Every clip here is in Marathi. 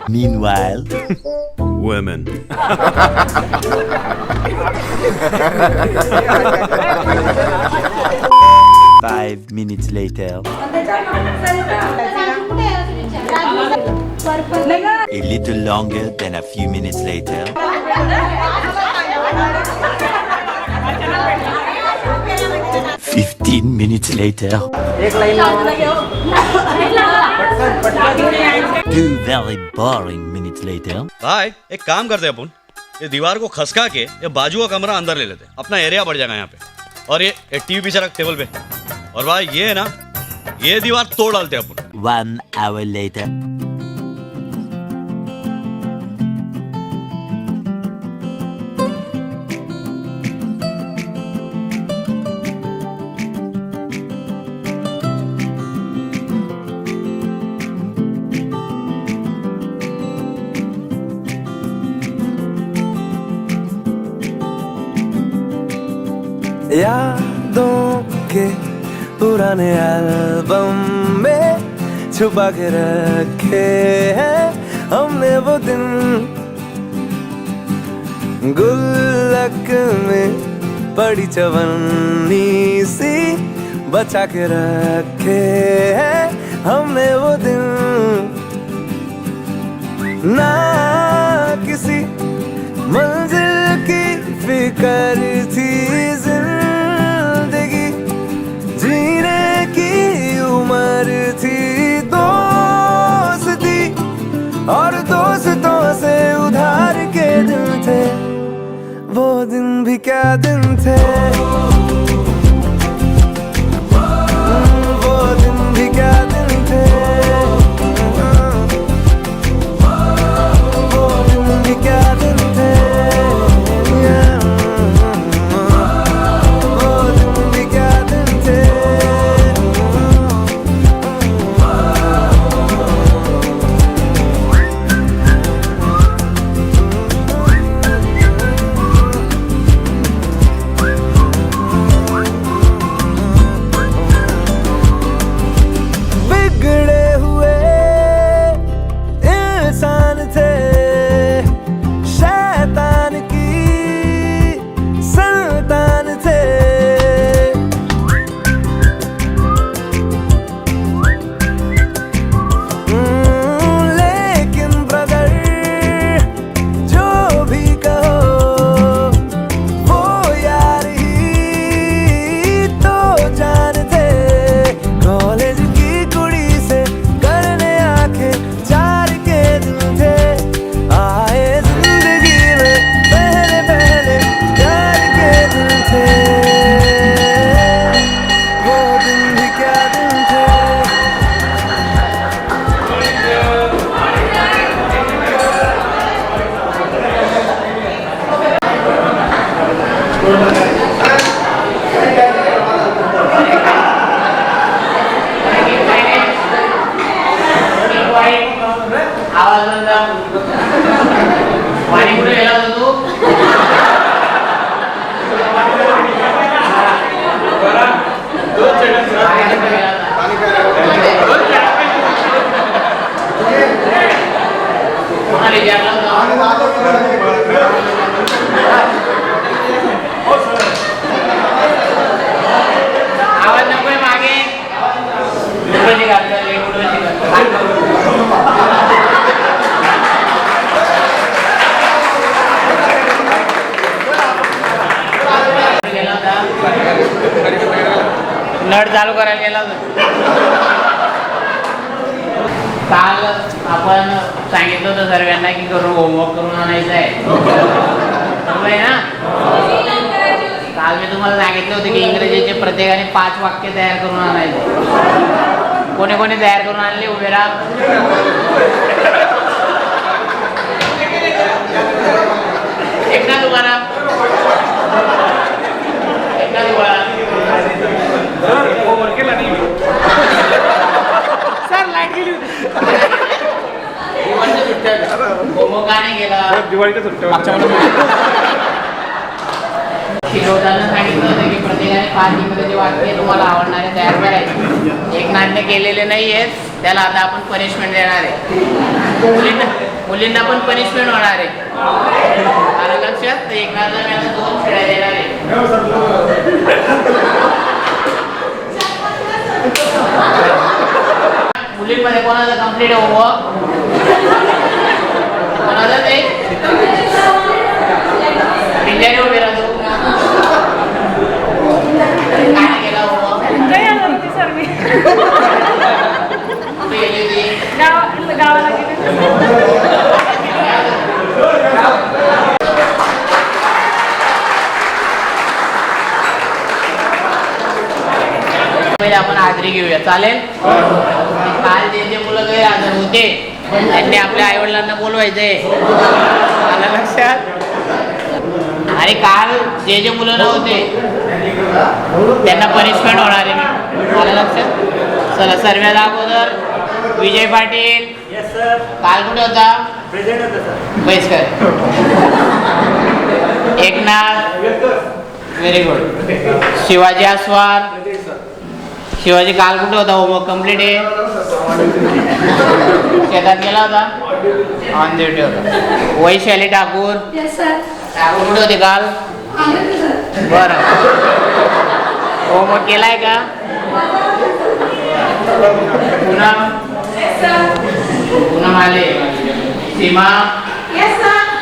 Meanwhile, women. 5 minutes later, a little longer than a few minutes later. 15 minutes later. 2 very boring minutes later. भाई एक काम करते हैं अपन, ये दीवार को खसका के ये बाजू का कमरा अंदर ले लेते हैं, अपना एरिया बढ़ जाएगा यहाँ पे। और ये टीवी पीछे रख टेबल पे। और भाई ये है ना, ये दीवार तोड़ डालते हैं अपन। 1 hour later. यादों के पुराने एल्बम में छुपा के रखे हैं हमने वो दिन, गुल्लक में पड़ी चवन्नी सी बचा के रखे हैं हमने वो दिन। ना किसी मंजिल की फिक्र थी, जिंदगी जीने की उम्र थी, दोस्ती और दोस्तों से उधार के दिन थे, वो दिन भी क्या दिन थे, वो दिन भी क्या दिन थे, वो दिन भी क्या दिन थे, वो दिन भी क्या दिन थे। बिगड़े हुए इंसान थे, शैतान की संतान थे, लेकिन ब्रदर जो भी कहो वो यार ही तो जान थे। कॉलेज की कुड़ी से करने आके चार के दिन थे, आए जिंदगी में पहले पहले प्यार के दिन थे, वो दिन भी क्या दिन थे। पाणी कुठे गेला होता तू? कोणाला विचारलं आवाज नकोय मागे, कुठे घालतो नट चालू करायला गेला होता। काल आपण सांगितलं होतं सर्वांना की करून होमवर्क करून आणायचं आहे, बरोबर आहे ना? काल मी तुम्हाला सांगितलं होतं की इंग्रजीचे प्रत्येकाने 5 वाक्य तयार करून आणायचे। कोणी कोणी तयार करून आणले? उभे राहा। एकनाथ उभा राहा, एकनाथ उभा राहा। सर लाईट गेली होती, होमवर्क का नाही गेला? दिवाळीच्या सुट्ट्या शिकवताना सांगितलं होतं की प्रत्येकाने 5 इंग्रजी वाक्य तुम्हाला आवडणारे तयार करायचे. एक नाट्य केलेले नाही आहेत, त्याला आता आपण पनिशमेंट देणार आहे. मुलींना पण पनिशमेंट होणार आहे. आलं लक्षात? एक नाट्य मी आता 2 खेळा देणार आहे. मुलींमध्ये कोणाला कम्प्लीट होमवर्क, कोणाला ते पिंजारी उभे राहतो काय केला होमवर्क गावाला गेले. पहिले आपण हाजरी घेऊया, चालेल? काल जे मुलं गैरहजर होते त्यांनी आपल्या आई वडिलांना बोलवायचंय. आलं लक्षात? आणि काल जे मुलं नव्हते त्यांना पनिशमेंट होणार आहे. आलं लक्षात? चला सर्वात अगोदर विजय पाटील. काल कुठे होता? बैसकर. Eknath, very good. शिवाजी आस्वार. शिवाजी काल कुठे होता? होमवर्क कम्प्लीट आहे. शेतात गेला होता, ऑन ड्युटी होता. वैशाली ठाकूर. ठाकूर कुठे होते काल? बरं, होमवर्क केलाय का? पूनम आले. सीमा,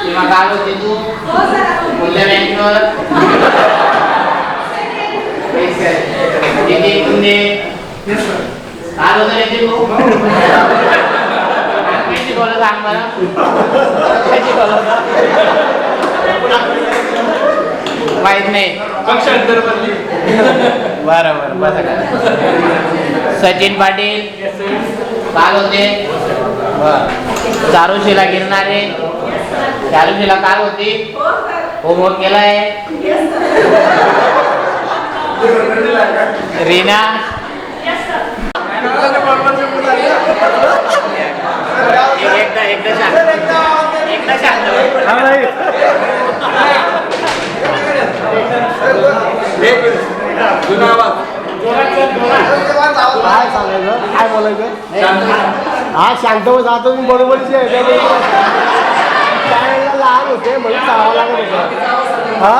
सीमा काल होती तू मूल्य बँकेवर. दीदी कुंदे काल होतं रे तू. काय शिकवलं सांग मला, काय शिकवलं माहित नाही. बरोबर बस. सचिन पाटील काल होते. चारुशीला गिरणारे. चारुशीला काल होती. होमवर्क केलाय. रीना एकदा शांत काय सांगायचं, काय बोलायचं? हा शांत जातो मी बरोबरची आहे. त्यावेळेला लहान होते म्हणून सांगावं लागत होतं. हा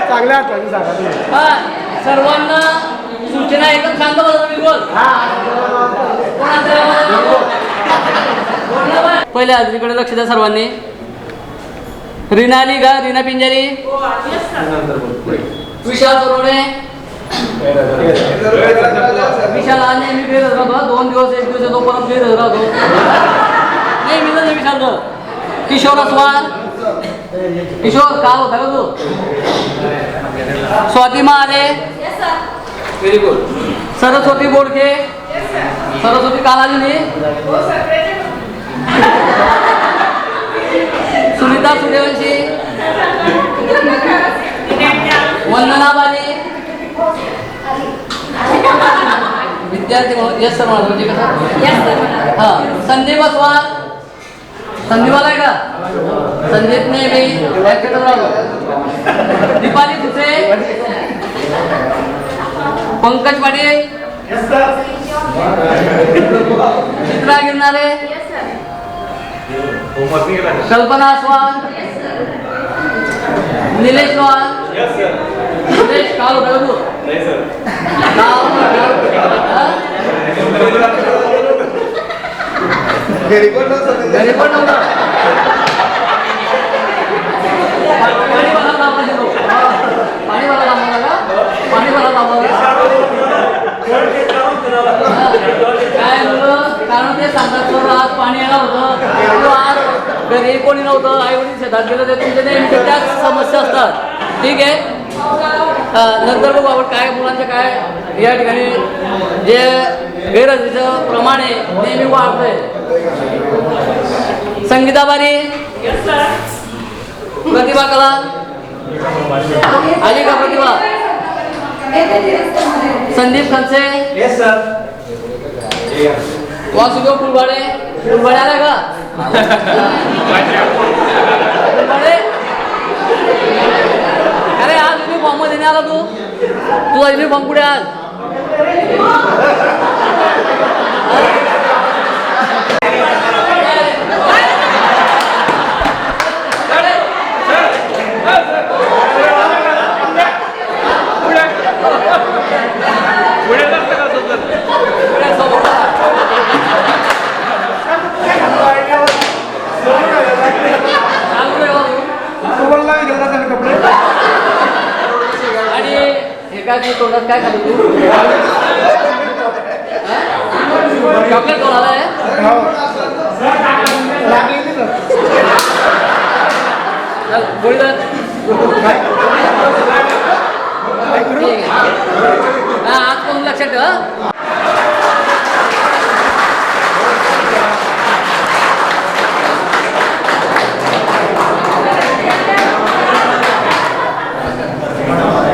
चांगल्या आठवणी सांगा तुम्ही. सर्वांना सूचना एकदम शांत बसा. मी बोल. पहिल्या हाजरीकडे लक्ष द्या सर्वांनी. रीना आली का? रीना पिंजारी. विशाल सरोडे. विशाल आज नेहमी फिरत राहतो. 2 दिवस 1 दिवस येतो, परत फिरत राहतो. नेहमी विशाल. किशोर अस्वाल. किशोर काल होता का तू? स्वाती महाले. Very good. सरस्वती बोडके. सरस्वती काल आली नाही. सुनीता सूर्यवंशी. वंदना बाली. विद्यार्थी म्हणून यस सर म्हणा. म्हणजे कसं? हां. संदीप अस्वाल. संदीप आलाय का? संदीपने मी दीपाली तुसे. पंकज पाटील. चित्रा गिरणारे. कल्पना अस्वाल. निलेश चव्हाण. निलेश काल होता तू? घरी पण नव्हता. पाणी भरा काय कारण ते सांगतात सर आज पाणी येणार होतं. आज घरी कोणी नव्हतं, आई वडील शेतात गेलं. ते तुमच्या नेहमी त्याच समस्या असतात. ठीक आहे. नंतर बघू आपण काय मुलांचे काय या ठिकाणी जे गैरहजेरीचं प्रमाण आहे नेहमी वाढतंय. संगीता बारी. प्रतिभा कलाल आली का? प्रतिभा. संदीप खनसे. वासुदेव फुलवाडे. बुलबुडे आला का बुलबुडे अरे आज युनिफॉर्म मध्ये नाही आला तू तुझा युनिफॉर्म कुठे आज आणि हे काय तू तोंडात काय खाली तू चॉकलेट कोणाला आहे चल गोळी धर. ठीक आहे. हा आज कोण लक्षात ठेव हा.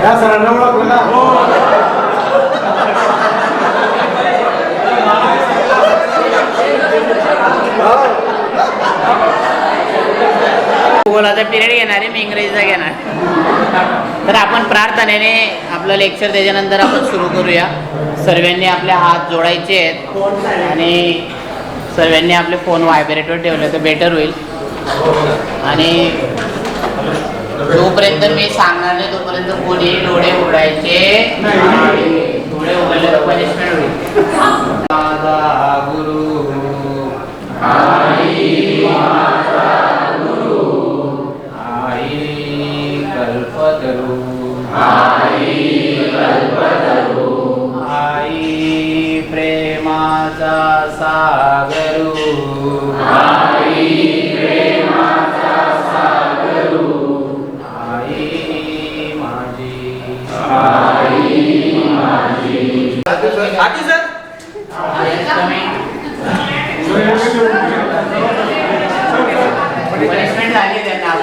या सरांना ओळखलं ना भूगोलाचा पिरियड घेणार आहे मी इंग्रजीचा घेणार. तर आपण प्रार्थनेने आपलं लेक्चर त्याच्यानंतर आपण सुरू करूया. सर्वांनी आपले हात जोडायचे आहेत आणि सर्वांनी आपले फोन व्हायब्रेटवर ठेवले तर बेटर होईल. आणि जोपर्यंत मी सांगणार नाही तोपर्यंत कोणी डोळे उघडायचे नाही. डोळे उघडले तर पनिशमेंट होईल. माझा गुरु आई कल्पतरू आई प्रेमाचा सागरू आई माझी सर पनिशमेंट झाली त्यांना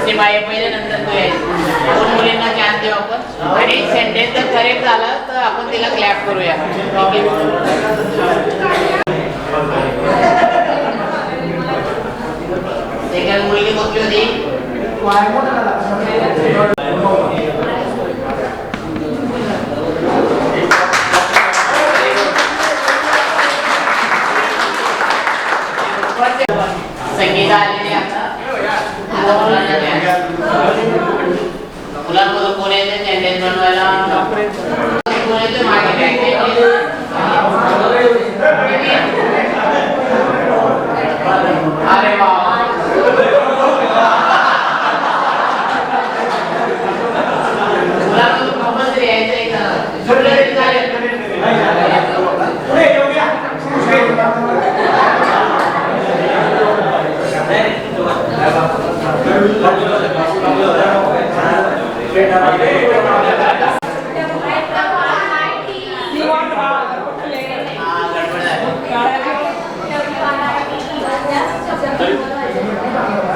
पहिले नंतर तू यायचं. दोन मुलींना चान्स देऊ आपण आणि सेंटेन्स जर करेक्ट झालं तर आपण तिला क्लॅप करूया. ठीक आहे. सेकंड मुलगी कुठली होती? संगीता आलेली आता मुलांमधून कोण येते सेंटेन्स बनवायला कोण येते मागे अरे वा मुलांमधून कंपल्सरी यायचं एक चालेल.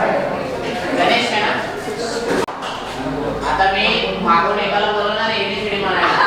गणेश आहे ना आता मी मागून एकाला बोलवणार ABCD म्हणायला.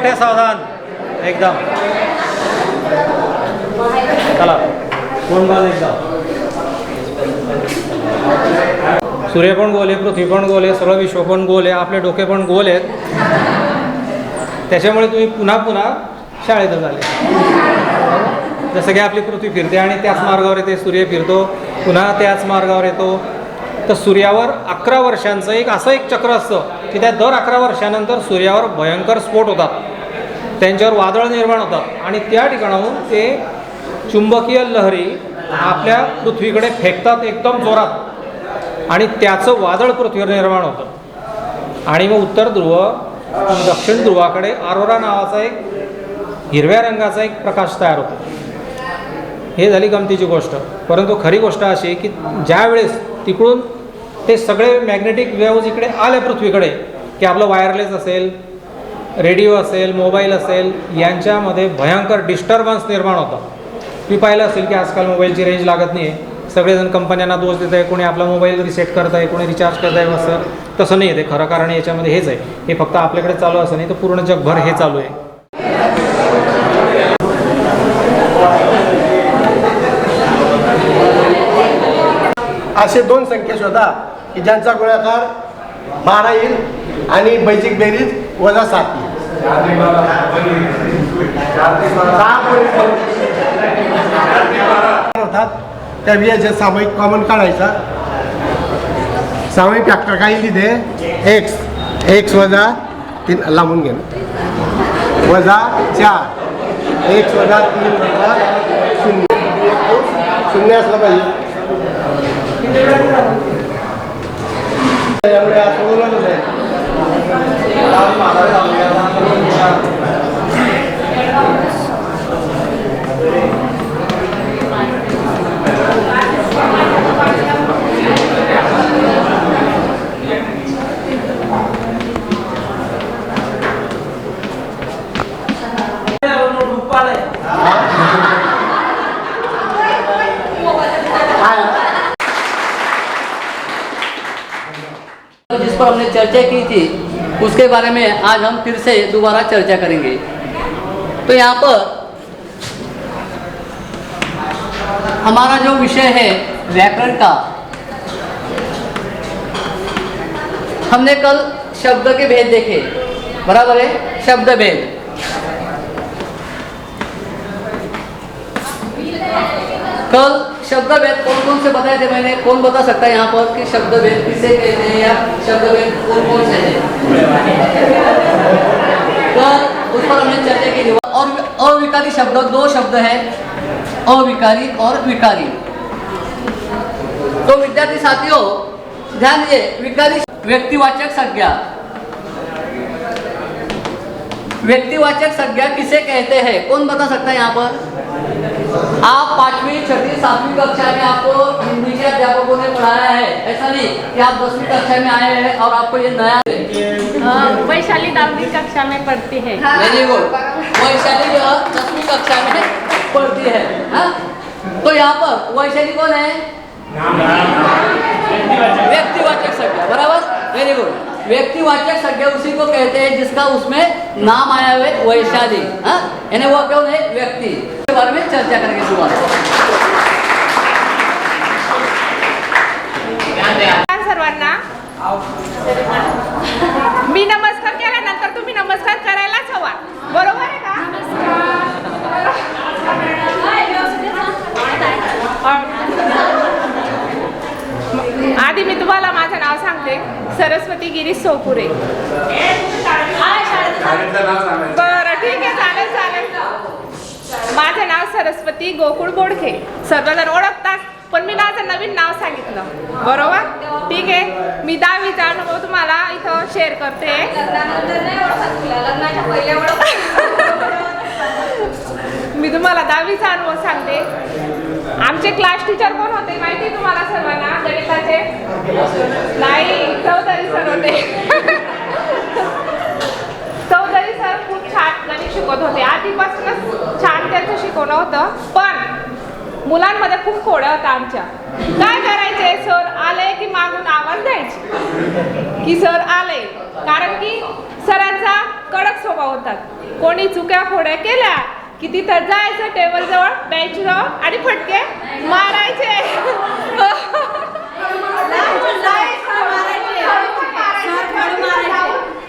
बैठे सावधान एकदम. चला कोण बाज एकदम. सूर्य पण गोल आहे, पृथ्वी पण गोल आहे, सगळं विश्व पण गोल आहे, आपले डोके पण गोल आहेत. त्याच्यामुळे तुम्ही पुन्हा पुन्हा शाळेतच आले. जसं की आपली पृथ्वी फिरते आणि त्याच मार्गावर येते, सूर्य फिरतो पुन्हा त्याच मार्गावर येतो. तर सूर्यावर 11 वर्षांचं असं एक चक्र असतं की त्या दर 11 वर्षानंतर सूर्यावर भयंकर स्फोट होतात, त्यांच्यावर वादळ निर्माण होतात आणि त्या ठिकाणाहून ते चुंबकीय लहरी आपल्या पृथ्वीकडे फेकतात एकदम जोरात आणि त्याचं वादळ पृथ्वीवर निर्माण होतं. आणि मग उत्तर ध्रुव दक्षिण ध्रुवाकडे अरोरा नावाचा एक हिरव्या रंगाचा एक प्रकाश तयार होतो. हे झाली गमतीची गोष्ट. परंतु खरी गोष्ट अशी की ज्या वेळेस तिकडून ते सगळे मॅग्नेटिक वेव्ज इकडे आले पृथ्वीकडे, की आपलं वायरलेस असेल, रेडिओ असेल, मोबाईल असेल, यांच्यामध्ये भयंकर डिस्टर्बन्स निर्माण होतं. तुम्ही पाहिलं असेल की आजकाल मोबाईलची रेंज लागत नाही आहे. सगळेजण कंपन्यांना दोष देत आहे, कोणी आपला मोबाईल रिसेट करत आहे, कोणी रिचार्ज करत आहे. असं तसं नाही आहे. ते खरं कारण याच्यामध्ये हेच आहे. हे फक्त आपल्याकडे चालू असं नाही, तर पूर्ण जगभर हे चालू आहे. असे 2 संख्या शोधा की ज्यांचा गुणाकार 12 येईल आणि बैजिक बेरीज -7 येईल. होतात त्या व्याज सामायिक कॉमन काढायचा. सामायिक फॅक्टर काही लिहिले x वजा 3 लांबून घे वजा 4 x वजा 3 वजा 0 असलं पाहिजे. त्यामुळे असं बोलवलं आहे. जिस पर हमने चर्चा की थी उसके बारे में आज हम फिर से दोबारा चर्चा करेंगे. तो यहाँ पर हमारा जो विषय है व्याकरण का, हमने कल शब्द के भेद देखे. बराबर है, शब्द भेद. कल शब्द भेद कौन कौन से बताए थे मैंने? कौन बता सकता है यहाँ पर कि शब्द भेद किसे कहते हैं या शब्द भेद कौन कौन से हैं? कल उस पर हमने चर्चा की थी. और अविकारी शब्द 2 शब्द हैं, अविकारी और विकारी. तो विद्यार्थी साथियों ध्यान दीजिए. विकारी व्यक्तिवाचक संज्ञा. व्यक्तिवाचक संज्ञा किसे कहते हैं? कौन बता सकता है यहाँ पर? आप 5वीं 6वीं 7वीं कक्षा में आपको हिंदी के अध्यापकों ने पढ़ाया है. ऐसा नहीं कि आप 10वीं कक्षा में आए हैं और आपको ये नया. वैशाली 10वीं कक्षा में पढ़ती है. Very good. वैशाली 10वीं कक्षा में पढ़ती है. हाँ, तो यहाँ पर वैशाली कौन है? व्यक्तिवाचक संज्ञा. बराबर, वेरी गुड. व्यक्तिवाचक संज्ञा उसी को कहते हैं जिसका उसमें नाम आया हुआ है वैशाली. हाँ, यानी वो कौन है? व्यक्ति. इसके बारे में चर्चा करेंगे दोबारा. सर्वांना मी नमस्कार केल्यानंतर तुम्ही नमस्कार करायलाच हवा. बरोबर आहे का? आधी मी तुम्हाला माझं नाव सांगते. सरस्वती गिरीश सोपुरे. बरं, ठीक आहे, चालेल. माझं नाव सरस्वती गोकुळ बोडखे. सर्वजण ओळखतात, पण मी माझं नवीन नाव सांगितलं. बरोबर, ठीक आहे. मी 10वीचा अनुभव तुम्हाला इथं शेअर करते. मी तुम्हाला 10वीचा अनुभव सांगते. आमचे क्लास टीचर कोण होते माहिती तुम्हाला सर्वांना? गणिताचे नाही, चौधरी सर होते. चौधरी सर खूप छान गणित शिकवत होते. आधीपासूनच छान त्यांचं शिकवणं होतं. पण मुलांमध्ये खूप खोड्या होत्या आमच्या. काय करायचे? सर आले की मागून आवाज द्यायचे की सर आले. कारण की सरांचा कडक स्वभाव होतात. कोणी चुक्या फोड्या केल्या की तिथं जायचं टेबल जवळ बेंच जवळ आणि फटके मारायचे.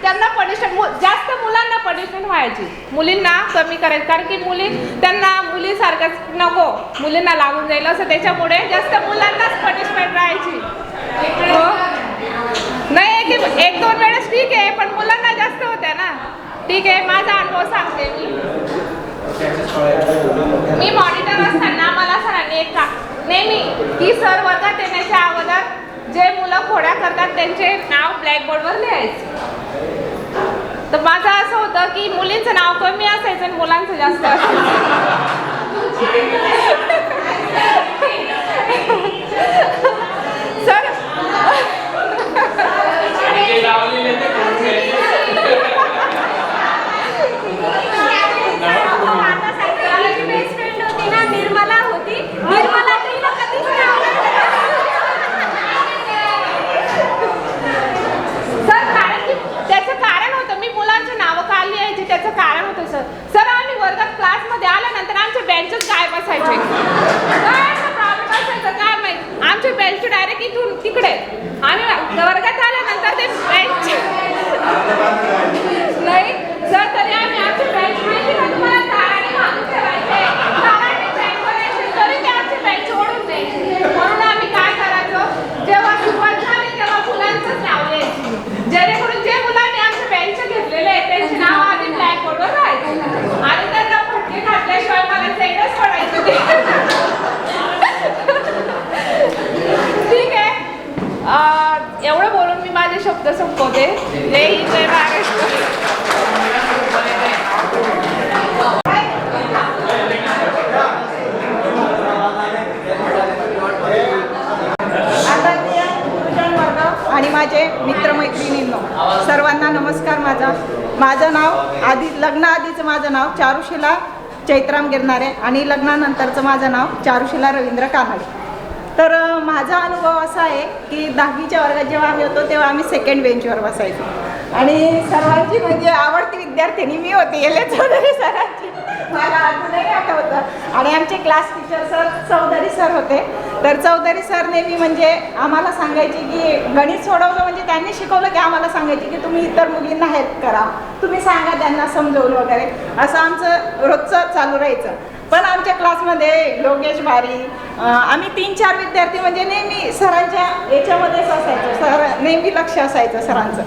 त्यांना पनिशमेंट, जास्त मुलांना पनिशमेंट व्हायची, मुलींना कमी करायची. कारण की त्यांना मुलीसारखंच नको, मुलींना लागून जाईल असं, त्याच्यामुळे जास्त मुलांनाच पनिशमेंट राहायची. हो नाही, एक दोन वेळेस ठीक आहे, पण मुलांना जास्त होत्या ना. ठीक आहे, माझा अनुभव सांगते मी मॉनिटर असताना मला सरांनी एक नेहमी की सर वर्गात येण्याच्या अगोदर जे मुलं खोड्या करतात त्यांचे नाव ब्लॅकबोर्डवर लिहायचे. तर माझं असं होतं की मुलींचं नाव कमी असायचं आणि मुलांचं जास्त असायचं. सर निर्मला होती, निर्मला कधीच सर कारण की त्याचं कारण होतं, मी मुलांची नावं का लिहायची त्याचं कारण होतं. सर आम्ही वर्गात क्लासमध्ये आल्यानंतर आमचे बेंचच गायब असायचे. काय प्रॉब्लेम असायचं काय माहिती, आमचे बेंच डायरेक्ट इथून तिकडे. आम्ही वर्गात आल्यानंतर ते बेंच नाही सर, तरी आम्ही आमचे बेंच माहिती का तुम्हाला ताराने बांधून ठेवायचे, ताराने चेक करायचे, तरी ते आमचे बेंच ओढून द्यायचे. म्हणून आम्ही काय करायचो, जेव्हा सुरुवात झाली तेव्हा मुलांचंच नाव लिहायची, जेणेकरून जे मुलांनी आमचे बेंच घेतलेले आहेत त्यांचे नाव आधी ब्लॅकबोर्डवर राहायचे आणि त्यांना फटके घातल्याशिवाय मला सेंटच पडायचं ते. ठीक आहे, एवढं बोलून मी माझे शब्द संपवते. जय हिंद, जय महाराष्ट्र. आणि माझे मित्रमैत्रिणींनो सर्वांना नमस्कार. माझं नाव लग्नाआधीचं माझं नाव चारुशिला चैत्राम गिरणारे आणि लग्नानंतरचं माझं नाव चारुशिला रवींद्र कानडे. तर माझा अनुभव असा आहे की 10वीच्या वर्गात जेव्हा आम्ही होतो तेव्हा आम्ही सेकंड बेंचवर बसायचो आणि सर्वांची म्हणजे आवडती विद्यार्थिनी मी होते, एल चौधरी सरांची, मला अजूनही आठवतं. आणि आमचे class teacher sir Chaudhari sir होते. तर चौधरी सर नेहमी म्हणजे आम्हाला सांगायचे की गणित सोडवलं म्हणजे त्यांनी शिकवलं की आम्हाला सांगायचे की तुम्ही इतर मुलींना हेल्प करा, तुम्ही सांगा त्यांना समजवून वगैरे, असं आमचं रोजचं चालू राहायचं. पण आमच्या क्लासमध्ये योगेश बारी, आम्ही 3-4 विद्यार्थी म्हणजे नेहमी सरांच्या याच्यामध्येच असायचो, सर नेहमी लक्ष असायचं सरांचं.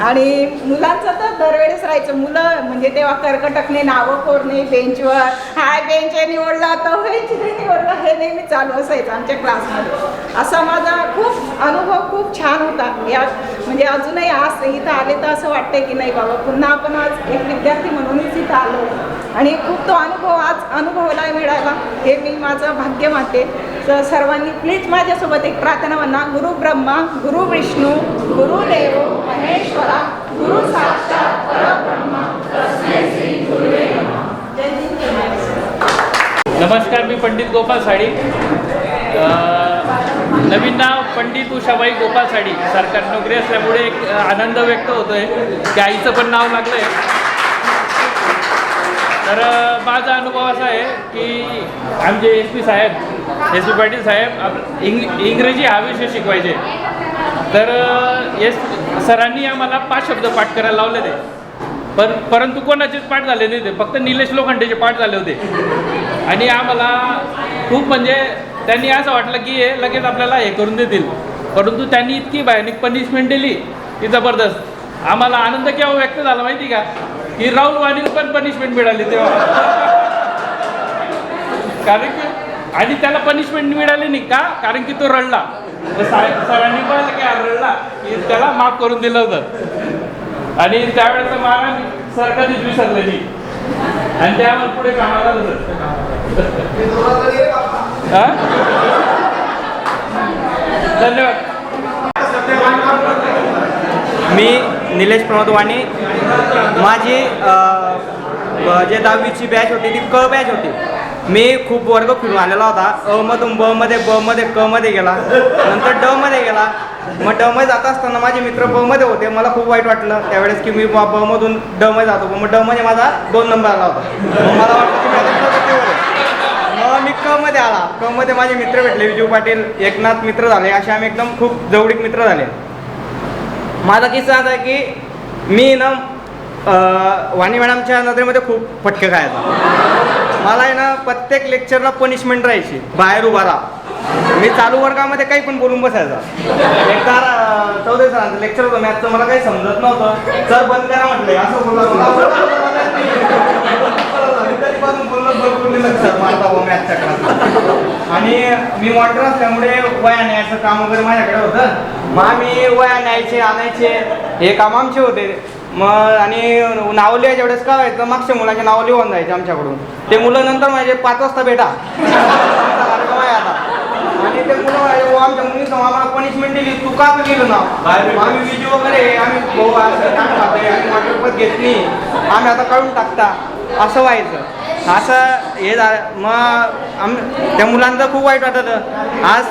आणि मुलांचं तर दरवेळेस राहायचं, मुलं म्हणजे तेव्हा कर्कटकने नावं कोरणे बेंचवर, हाय बेंच निवडला तर बेंच निवडला, हे नेहमी चालू असायचं आमच्या क्लासमध्ये. असा माझा अनुभव खूप छान होता. या म्हणजे अजूनही आज इथं आले तर असं वाटतंय की नाही बाबा पुन्हा आपण आज एक विद्यार्थी म्हणूनच इथं आलो आणि खूप तो अनुभव आज अनुभवायला मिळाला, हे मी माझं भाग्य मानते. तर सर्वांनी प्लीज माझ्यासोबत एक प्रार्थना म्हणा. गुरु ब्रह्मा गुरु विष्णू गुरुदेव महेश्वरा गुरु साक्षात परब्रह्मा तस्मै श्री गुरुवे नमः. जय हिंद, जय महाराष्ट्र. नमस्कार, मी पंडित गोपाल साडी. नवीन नाव पंडित उषाबाई गोपाल साडी. सरकारी नोकरी असल्यामुळे एक आनंद व्यक्त होतोय की आईचं पण नाव लागलंय. तर माझा अनुभव असा आहे की आमचे SP पाटील साहेब इंग्रजी हा विषय शिकवायचे. तर सरांनी आम्हाला 5 शब्द पाठ करायला लावले ते, परंतु कोणाचेच पाठ झाले नाही ते, फक्त निलेश लोखंडेचे पाठ झाले होते. आणि आम्हाला खूप म्हणजे त्यांनी असं वाटलं की हे लगेच आपल्याला हे करून देतील, परंतु त्यांनी इतकी भयानक पनिशमेंट दिली की जबरदस्त. आम्हाला आनंद केव्हा व्यक्त झाला माहिती का, की राहुल वाणीला पण पनिशमेंट मिळाली तेव्हा. कारण की आणि त्याला पनिशमेंट मिळाली नाही का, कारण की तो रडला. सरांनी पाहिलं की रडला की त्याला माफ करून दिलं होतं. आणि त्यावेळेस मला सर कधीच विसरले नाही आणि त्यावर पुढे कामाला धन्यवाद. मी निलेश प्रमोद वाणी. माझी जे 10वीची बॅच होती ती क बॅच होती. मी खूप वर्ग फिरून आलेला होता. अ मधून ब मध्ये, ब मध्ये क मध्ये गेला, नंतर ड मध्ये गेला, मग ड मध्ये जात असताना माझे मित्र ब मध्ये होते. मला खूप वाईट वाटलं त्यावेळेस की मी ब मधून ड मध्ये जातो. मग ड मध्ये माझा 2 नंबर आला होता. मग मला वाटलं की मी आता प्रगतीवर आहे. मग मी क मध्ये आला. क मध्ये माझे मित्र भेटले, विजू पाटील, एकनाथ मित्र झाले. असे आम्ही एकदम खूप जवळीक मित्र झाले. माझा किस्सा असा आहे की मी ना वाणी मॅडमच्या नजरेमध्ये खूप फटके खायचा. मला आहे ना प्रत्येक लेक्चरला पनिशमेंट राहायची, बाहेर उभा राहा. मी चालू वर्गामध्ये काही पण बोलून बसायचा. एकदा चौधरी सरांचं लेक्चर होतं मॅथचं, मला काही समजत नव्हतं. सर बंद करा म्हटलं, असं आणि मी मॉनिटर असल्यामुळे वया न्यायचं काम वगैरे माझ्याकडे होतं. मग आम्ही वया न्यायचे आणायचे हे काम आमचे होते. मग आणि नाव लिहायच्या वेळेस काय व्हायचं, मागच्या मुलांचे नाव लिहून जायचे आमच्याकडून. ते मुलं नंतर माझे 5 वाजता भेटा आता. आणि ते मुलं आमच्या मुलीचं आम्हाला पनिशमेंट दिली, तू का लिहिलं नाव. आम्ही विजू वगैरे आम्ही आम्ही वाटपत घेत नाही, आम्ही आता काढून टाकता असं व्हायचं. असं हे झालं. मग त्या मुलांचं खूप वाईट वाटतं. आज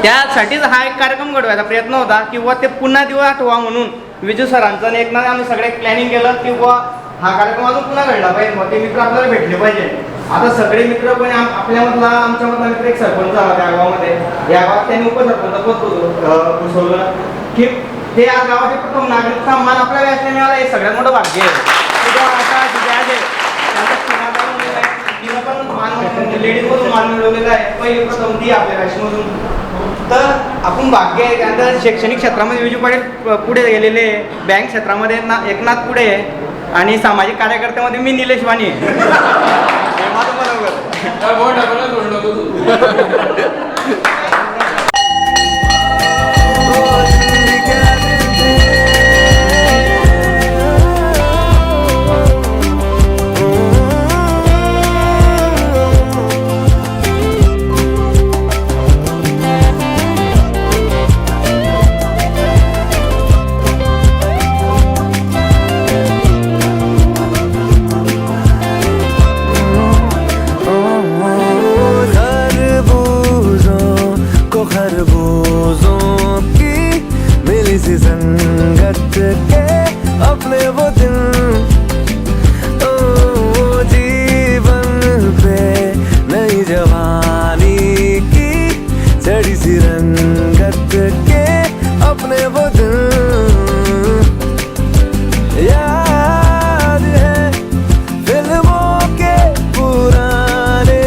त्यासाठीच हा एक कार्यक्रम घडवायचा प्रयत्न होता किंवा ते पुन्हा दिवस आठवा म्हणून विजू सरांचं आणि एकनाथ आम्ही सगळे प्लॅनिंग केलं की बुवा हा कार्यक्रम अजून पुन्हा घडला पाहिजे. मग ते मित्र आपल्याला भेटले पाहिजे. आता सगळे मित्र पण आपल्यामधला आमच्यामधला मित्र एक सरपंच आला त्या गावामध्ये. या गावात त्यांनी उपसरपंच पद घुसवलं की ते आज गावाचे प्रथम नागरिकचा मान आपल्या व्यासने मिळाला, हे सगळ्यात मोठं भाग्य आहे. लेडीज मधून मान मिळवलेला आहे, पहिली प्रथम ती आपल्या व्यासमधून. तर आपण भाग्य आहे. त्यानंतर शैक्षणिक क्षेत्रामध्ये विजू पाटील पुढे गेलेले आहे, बँक क्षेत्रामध्ये एकनाथ पुढे आहे आणि सामाजिक कार्यकर्त्यामध्ये मी निलेश वाणी आहे. माझं बरोबर. खरबूजों की मिली सी संगत के अपने वो दिन, ओ जीवन पे नई जवानी की चढ़ी सी रंगत के अपने वो दिन याद है फिल्मों के पुराने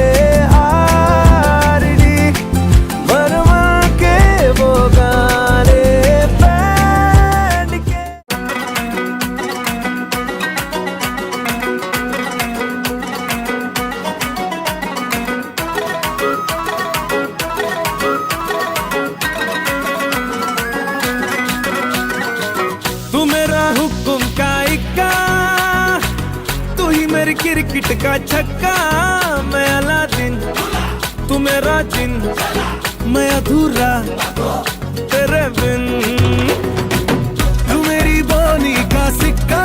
क्रिकेट का छक्का, मैं अलादीन तू मेरा जिन, मैं अधूरा तेरे बिन. तू मेरी बोनी का सिक्का,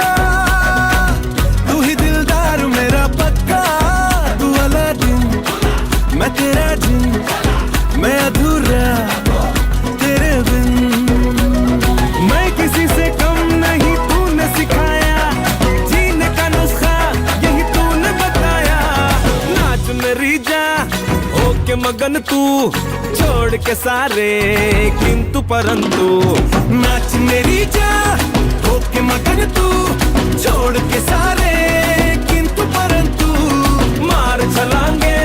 तू ही दिलदार मेरा पक्का. तू अलादीन मैं तेरा जिन, मैं अधूरा तेरे बिन. मैं किसी से कम नहीं, तूने सिखाया जीने का नुस्खा, मेरी जा होके मगन तू, छोड़ के सारे किंतु परंतु. नाच मेरी जा होके मगन तू, छोड़ के सारे किंतु परंतु. मार छलांगे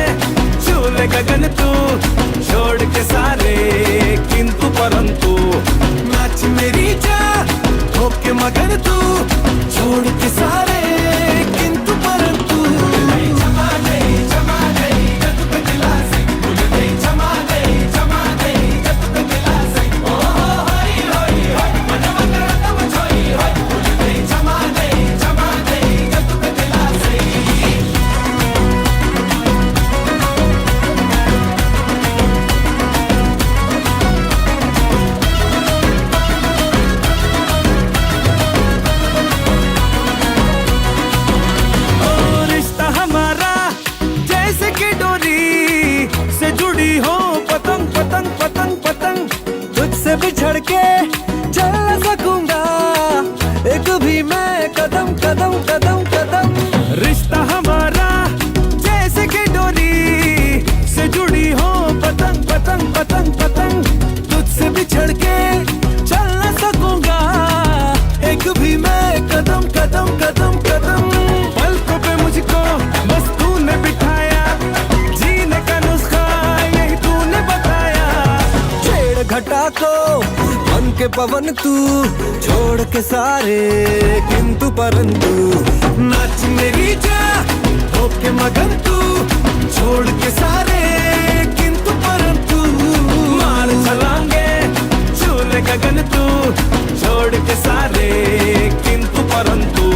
झूले गगन तू, छोड़ के सारे किंतु परंतु. नाच मेरी जा होके मगन तू, छोड़ के सारे किंतु परंतु. बिछड़ के चल न सकूंगा एक भी मैं कदम कदम कदम कदम रिश्ता हमारा जैसे कि डोरी से जुड़ी हो पतंग पतंग पतंग पतंग तुझसे बिछड़ के चल न सकूंगा एक भी मैं कदम कदम कदम कदम पलकों पे मुझको बस तूने बिठाया जीने का नुस्खा यही तूने बताया छेड़ घटा को बन के पवन तू छोड़ के सारे किंतु परंतु नाच मेरी जा होके मगन तू छोड़ के सारे किंतु परंतु मार छलांगे झूले गगन तू छोड़ के सारे किंतु परंतु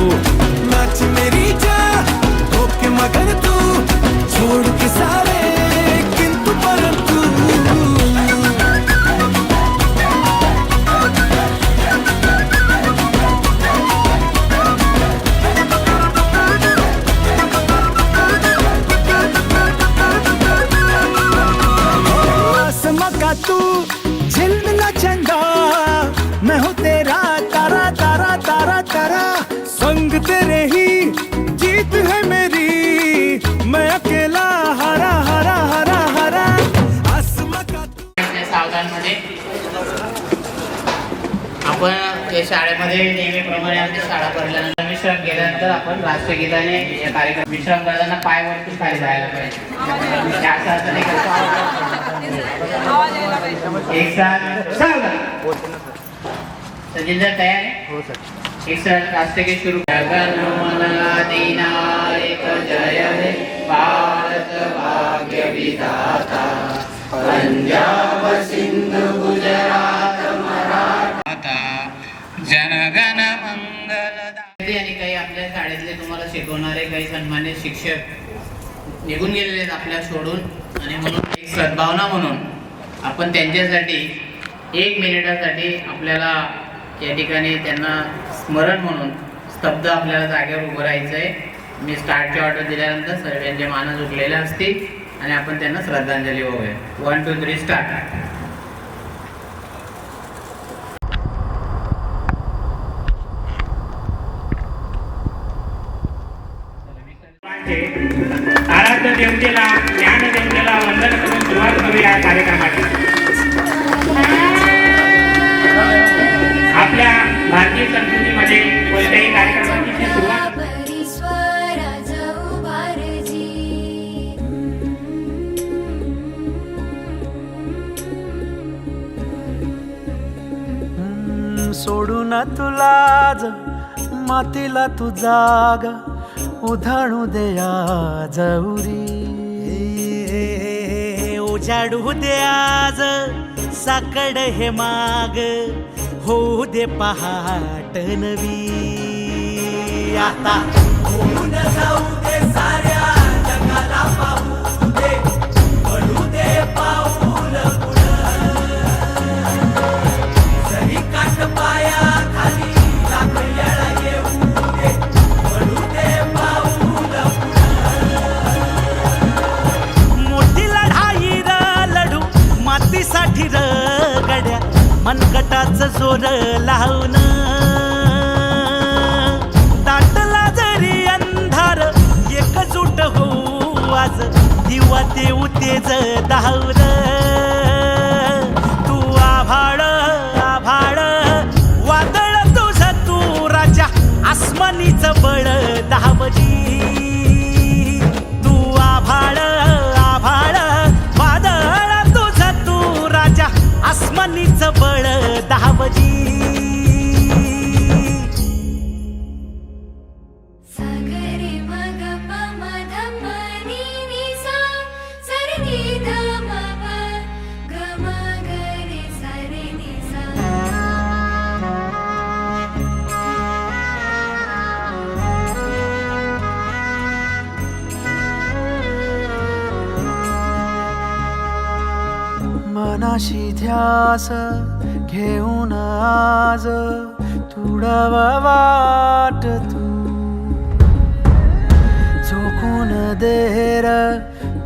नाच मेरी जा होके मगन तू छोड़ के सारे किंतु परंतु तू झिलमिला चंदा मैं हूँ तेरा तारा तारा तारा तारा संग तेरे ही जीत है मेरी मैं अकेला हरा हरा हरा हरा आसमां का तू सावधानमध्ये आपण ते शाळेमध्ये नेहमीप्रमाणे आमची शाळा भरल्यानंतर विश्राम घेतल्यानंतर आपण राष्ट्रगीताने या कार्यक्रम विश्राम करताना पायवरती खाली जायला पाहिजे असं असं नाही का एक साथ सावधान सचिन तयार आहे हो सर एक साथ राष्ट्रगीत सुरू जय हे भारत भाग्य विधाता पंजाब सिंधु गुजरात मराठा जनगण मंगल आणि काही आपल्या शाळेतले तुम्हाला शिकवणारे काही सन्मानित शिक्षक निघून गेलेले आहेत आपल्या सोडून आणि म्हणून एक सद्भावना म्हणून आपण त्यांच्यासाठी 1 मिनिटासाठी आपल्याला या ठिकाणी त्यांना स्मरण म्हणून स्तब्ध आपल्याला जागेवर उभं राहायचं आहे. मी स्टार्टची ऑर्डर दिल्यानंतर सर्वांचे मान झुकलेले असतील आणि आपण त्यांना श्रद्धांजली वाहूया. 1 2 3 स्टार्ट. आराध्य देवतेला ज्ञान देवतेला वंदन करून सुरुवात करूया या कार्यक्रमाची. आपल्या भारतीय संस्कृतीमध्ये कोणत्याही कार्यक्रमाची सुरुवात सोडून तुला मातीला तू जाग उधाणू दे आज उरी उजाडू दे आज साकड हे माग होऊ दे पहाट नवी आता होऊन जाऊ दे साऱ्या जगाला पाहू दे पडू दे पाऊल जरी काट पाया खाली लाख येळा येऊ दे पडू दे पाऊल मोठी लढाई लढू मातीसाठी गड्या मनगटाचं जोर लावून दाटला जरी अंधार एकजूट होऊ आज दिवा देऊ तेज धावून तू आभाळ आभाळ वादळ तुझं तू राजा आसमानीचं बळ दावजी तू आभाळ आभाळ वादळ तुझं तू राजा आसमानीचं बळ दावजी सागरे मग मध मनी सा सरनी धम गम गरे सरे निसा मनाशी ध्यास घेऊन आज तुडवा वाट तू झोकून देर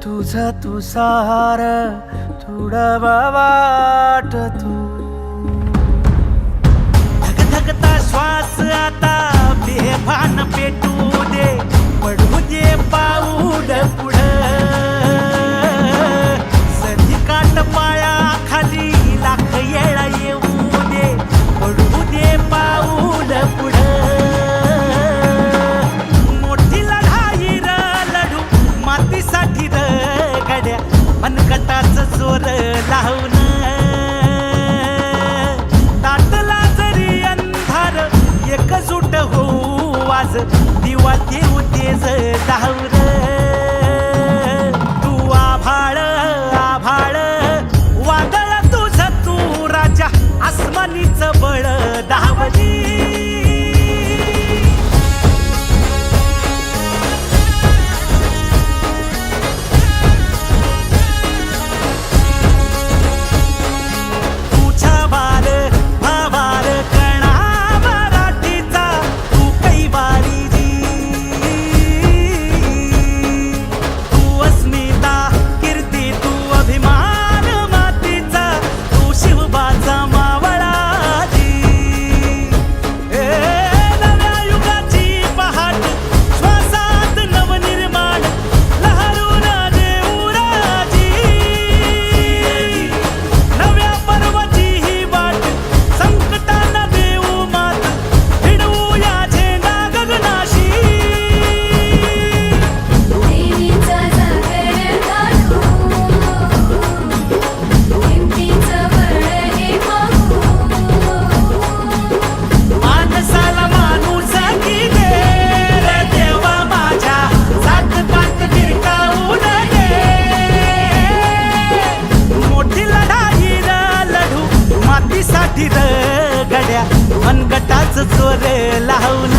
तुझ तू सार तुडवा वाट तू श्वास आता बेभान पेटू दे पडू दे पाऊल पुढं सधी काट पाया खाली लाख येळा येऊ दे पडू दे पाऊल पुढं मोठी लढाई र लढू मातीसाठी र गड्या मनगटाचं जोर लावून ताटला जरी अंधार एकजूट होऊ आज दिवा देऊ तेज दावर तू आभाळ आभाळ वादळ तुझं तू राजा आसमानीच बळ दावली तुझ्या वार भावार कणा मराठीचा तू कैवारी तू अस्मिता कीर्ती तू अभिमान मातीचा तू शिवबाचा मावळाजी नव्या युगाची पहाट श्वासात नवनिर्माण लहरून देऊ राजी नव्या पर्वाची ही वाट संकटांना देऊ मात भिडवू या झेंडा गगनाशी देवीचा जागर काढू हिमतीचं बळ हे पाहू माणसाला माणूस की दे रे देवा माझ्या जात पात गिरकावून दे मोठी लढाई र लढू मातीसाठी र गड्या मनगटाचं जोर लावून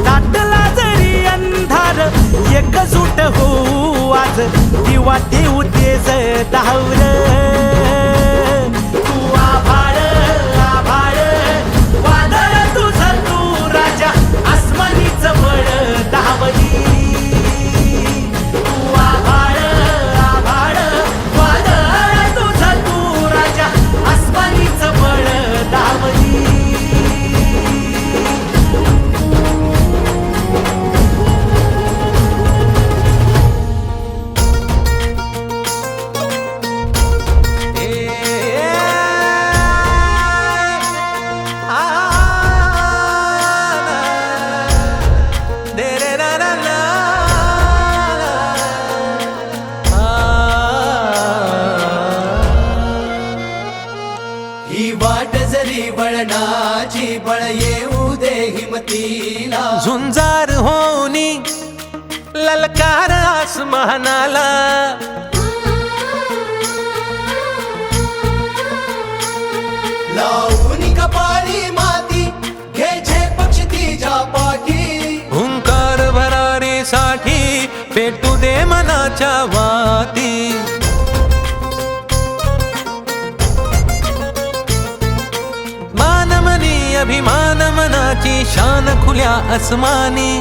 ताटला जरी अंधार एकजूट होऊ आज दिवा देऊ तेज दावर तू आभाळ आभाळ वादळ तुझं तू राजा आसमानीच बळ दावली तू आभाळ आभाळ वादळ तुझं तू राजा आसमानीच बळ दावली ही वाट जरी बळणाची बळ येऊ दे हिमतीला झुंजार होनी ललकार आसमानाला लावून कपाळी माती घ्यायचे पक्ष तिच्या पाठी हुंकार भरारीसाठी पेटू दे मनाच्या वाती मानमनी अभिमान मनाची शान खुल्या आसमानी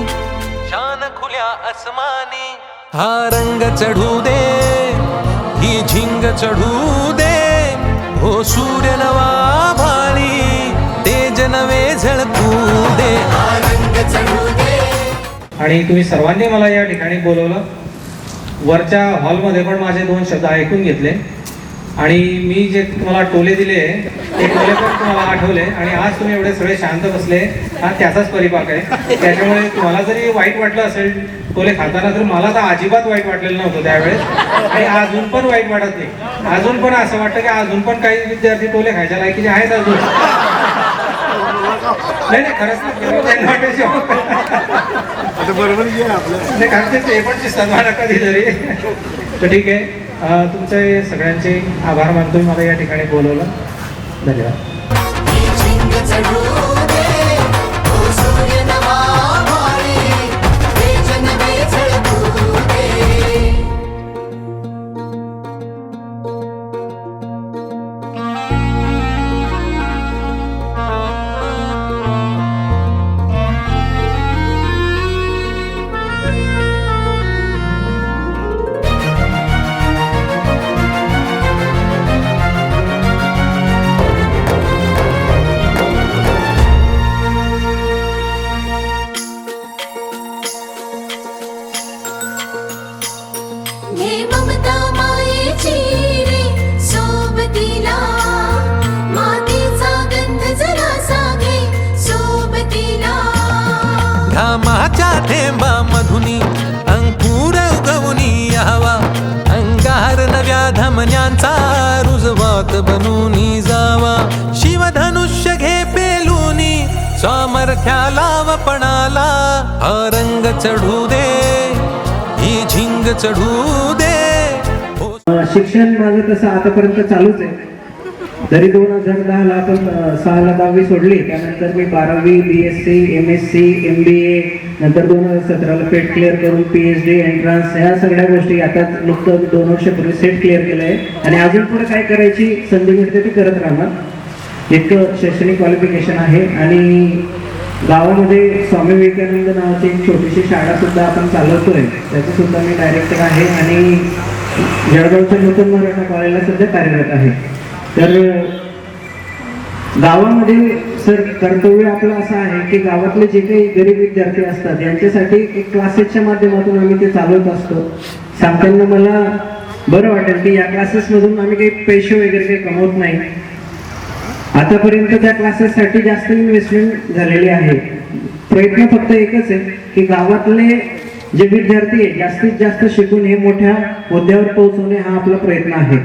शान खुल्या आसमानी हा रंग चढू दे ही झिंग चढू दे हो सूर्य नवा भाळी तेज नवे झळकू दे रंग चढू दे आणि तुम्ही सर्वांनी मला या ठिकाणी बोलवलं वरच्या हॉलमध्ये पण माझे 2 शब्द ऐकून घेतले आणि मी जे तुम्हाला टोले दिले ते टोले पण तुम्हाला आठवले आणि आज तुम्ही एवढे सगळे शांत बसले हा त्याचाच परिपाक आहे त्याच्यामुळे तुम्हाला जरी वाईट वाटलं असेल टोले खाताना तर मला तर अजिबात वाईट वाटलेलं नव्हतं त्यावेळेस आणि अजून पण वाईट वाटत नाही अजून पण असं वाटतं की अजून पण काही विद्यार्थी टोले खायच्या लायकीचे आहेत अजून नाही खरंच बरोबर आपलं कारण ते पण दिसतात मला कधीतरी तर ठीक आहे तुमचे सगळ्यांचे आभार मानतो मला या ठिकाणी बोलवलं धन्यवाद झिंग चढू दे हो सूर्य नवा भाळी तेज नवे झळकू दे घे ममता मायेची रे सोबतीला मातीचा गंध जरासा घे सोबतीला घामाच्या थेंबा मधुनी अंकुर उगवूनी यावा अंगार नव्या धमन्यांचा रुजवात बनूनी जावा शिवधनुष्य घे पेलूनी सामर्थ्याला वपणाला हा रंग चढू दे ही झिंग चढू दे. शिक्षण माझं तसं आतापर्यंत चालूच आहे. जरी 2010ला आपण 6ला 10वी सोडली, त्यानंतर मी 12वी BSc MSc MBA, नंतर 2017ला पेट क्लिअर करून PhD एंट्रन्स ह्या सगळ्या गोष्टी आता नुकतं 2 वर्षापूर्वी सेट क्लिअर केलं आहे आणि अजून पुढे काय करायची संधी मिळते ती करत राहणार. इतकं शैक्षणिक क्वालिफिकेशन आहे. आणि गावामध्ये स्वामी विवेकानंद नावाची एक छोटीशी शाळा सुद्धा आपण चालवतोय, त्याचं सुद्धा मी डायरेक्टर आहे आणि जळगावच्या नूतन मराठा कॉलेजला सध्या कार्यरत आहे. तर गावामध्ये सर कर्तव्य आपलं असं आहे की गावातले जे काही गरीब विद्यार्थी असतात यांच्यासाठी एक क्लासेसच्या माध्यमातून आम्ही ते चालवत असतो. सांगताना मला बरं वाटेल की या क्लासेसमधून आम्ही काही पैसे वगैरे काही कमवत नाही. आतापर्यंत त्या क्लासेससाठी जास्त इन्व्हेस्टमेंट झालेली आहे. प्रयत्न फक्त एकच आहे की गावातले जे विद्यार्थी आहे जास्तीत जास्त शिकून हे मोठ्या हुद्द्यावर पोहोचवणे हा आपला प्रयत्न आहे.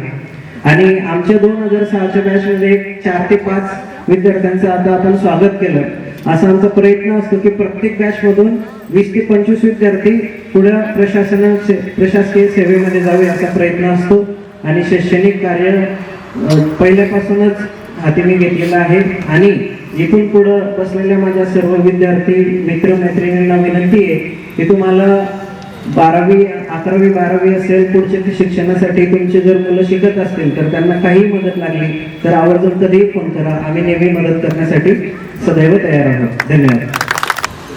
आणि आमच्या 2006च्या बॅचमध्ये 4 ते 5 विद्यार्थ्यांचं आता आपण स्वागत केलं. असा आमचा प्रयत्न असतो की प्रत्येक बॅचमधून 20 ते 25 विद्यार्थी पुढे प्रशासकीय सेवेमध्ये जावे असा प्रयत्न असतो. आणि शैक्षणिक कार्य पहिल्यापासूनच हाती मी घेतलेलं आहे. आणि इथून पुढं बसलेल्या माझ्या सर्व विद्यार्थी मित्रमैत्रिणींना विनंती आहे की तुम्हाला 11वी 12वी असेल पुढच्या शिक्षणासाठी तुमचे जर मुलं शिकत असतील तर त्यांना काही मदत लागली तर आवर्जून कधीही फोन करा. आम्ही नेहमी मदत करण्यासाठी सदैव तयार आहोत. धन्यवाद.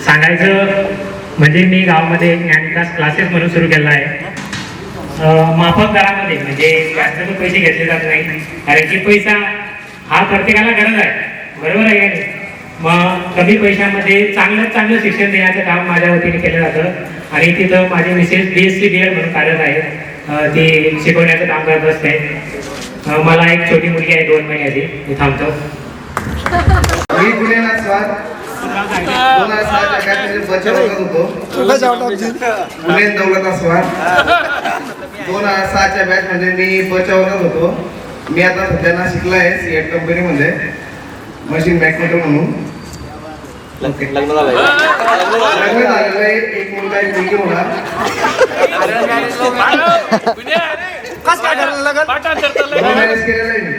सांगायचं म्हणजे मी गावामध्ये ज्ञानविकास क्लासेस म्हणून सुरू केला आहे. माफक दरामध्ये म्हणजे जास्त पैसे घेतले जात नाही, कारण की पैसा हा प्रत्येकाला गरज आहे, बरोबर आहे का? मग कमी पैशामध्ये चांगलं शिक्षण देण्याचं काम माझ्या वतीने केलं जातं. आणि तिथं माझे मिसेस BSc BEd म्हणून कार्यरत आहे, ती शिकवण्याचं काम करत असते. मला एक छोटी मुलगी आहे 2 महिन्याची. मी थांबतो. मी पुण्याला 2006च्या बचाव होतो. पुणे दौलत स्वार 2006च्या बॅच मध्ये मी बचावत होतो. मी आता सध्या नाशिकला आहे सीएट कंपनीमध्ये मशीन मॅकॅनिकल म्हणून. लग्न झालेलं आहे. एक मुलगा एक मुलगी होणार. मॅनेज केलेलं आहे मी.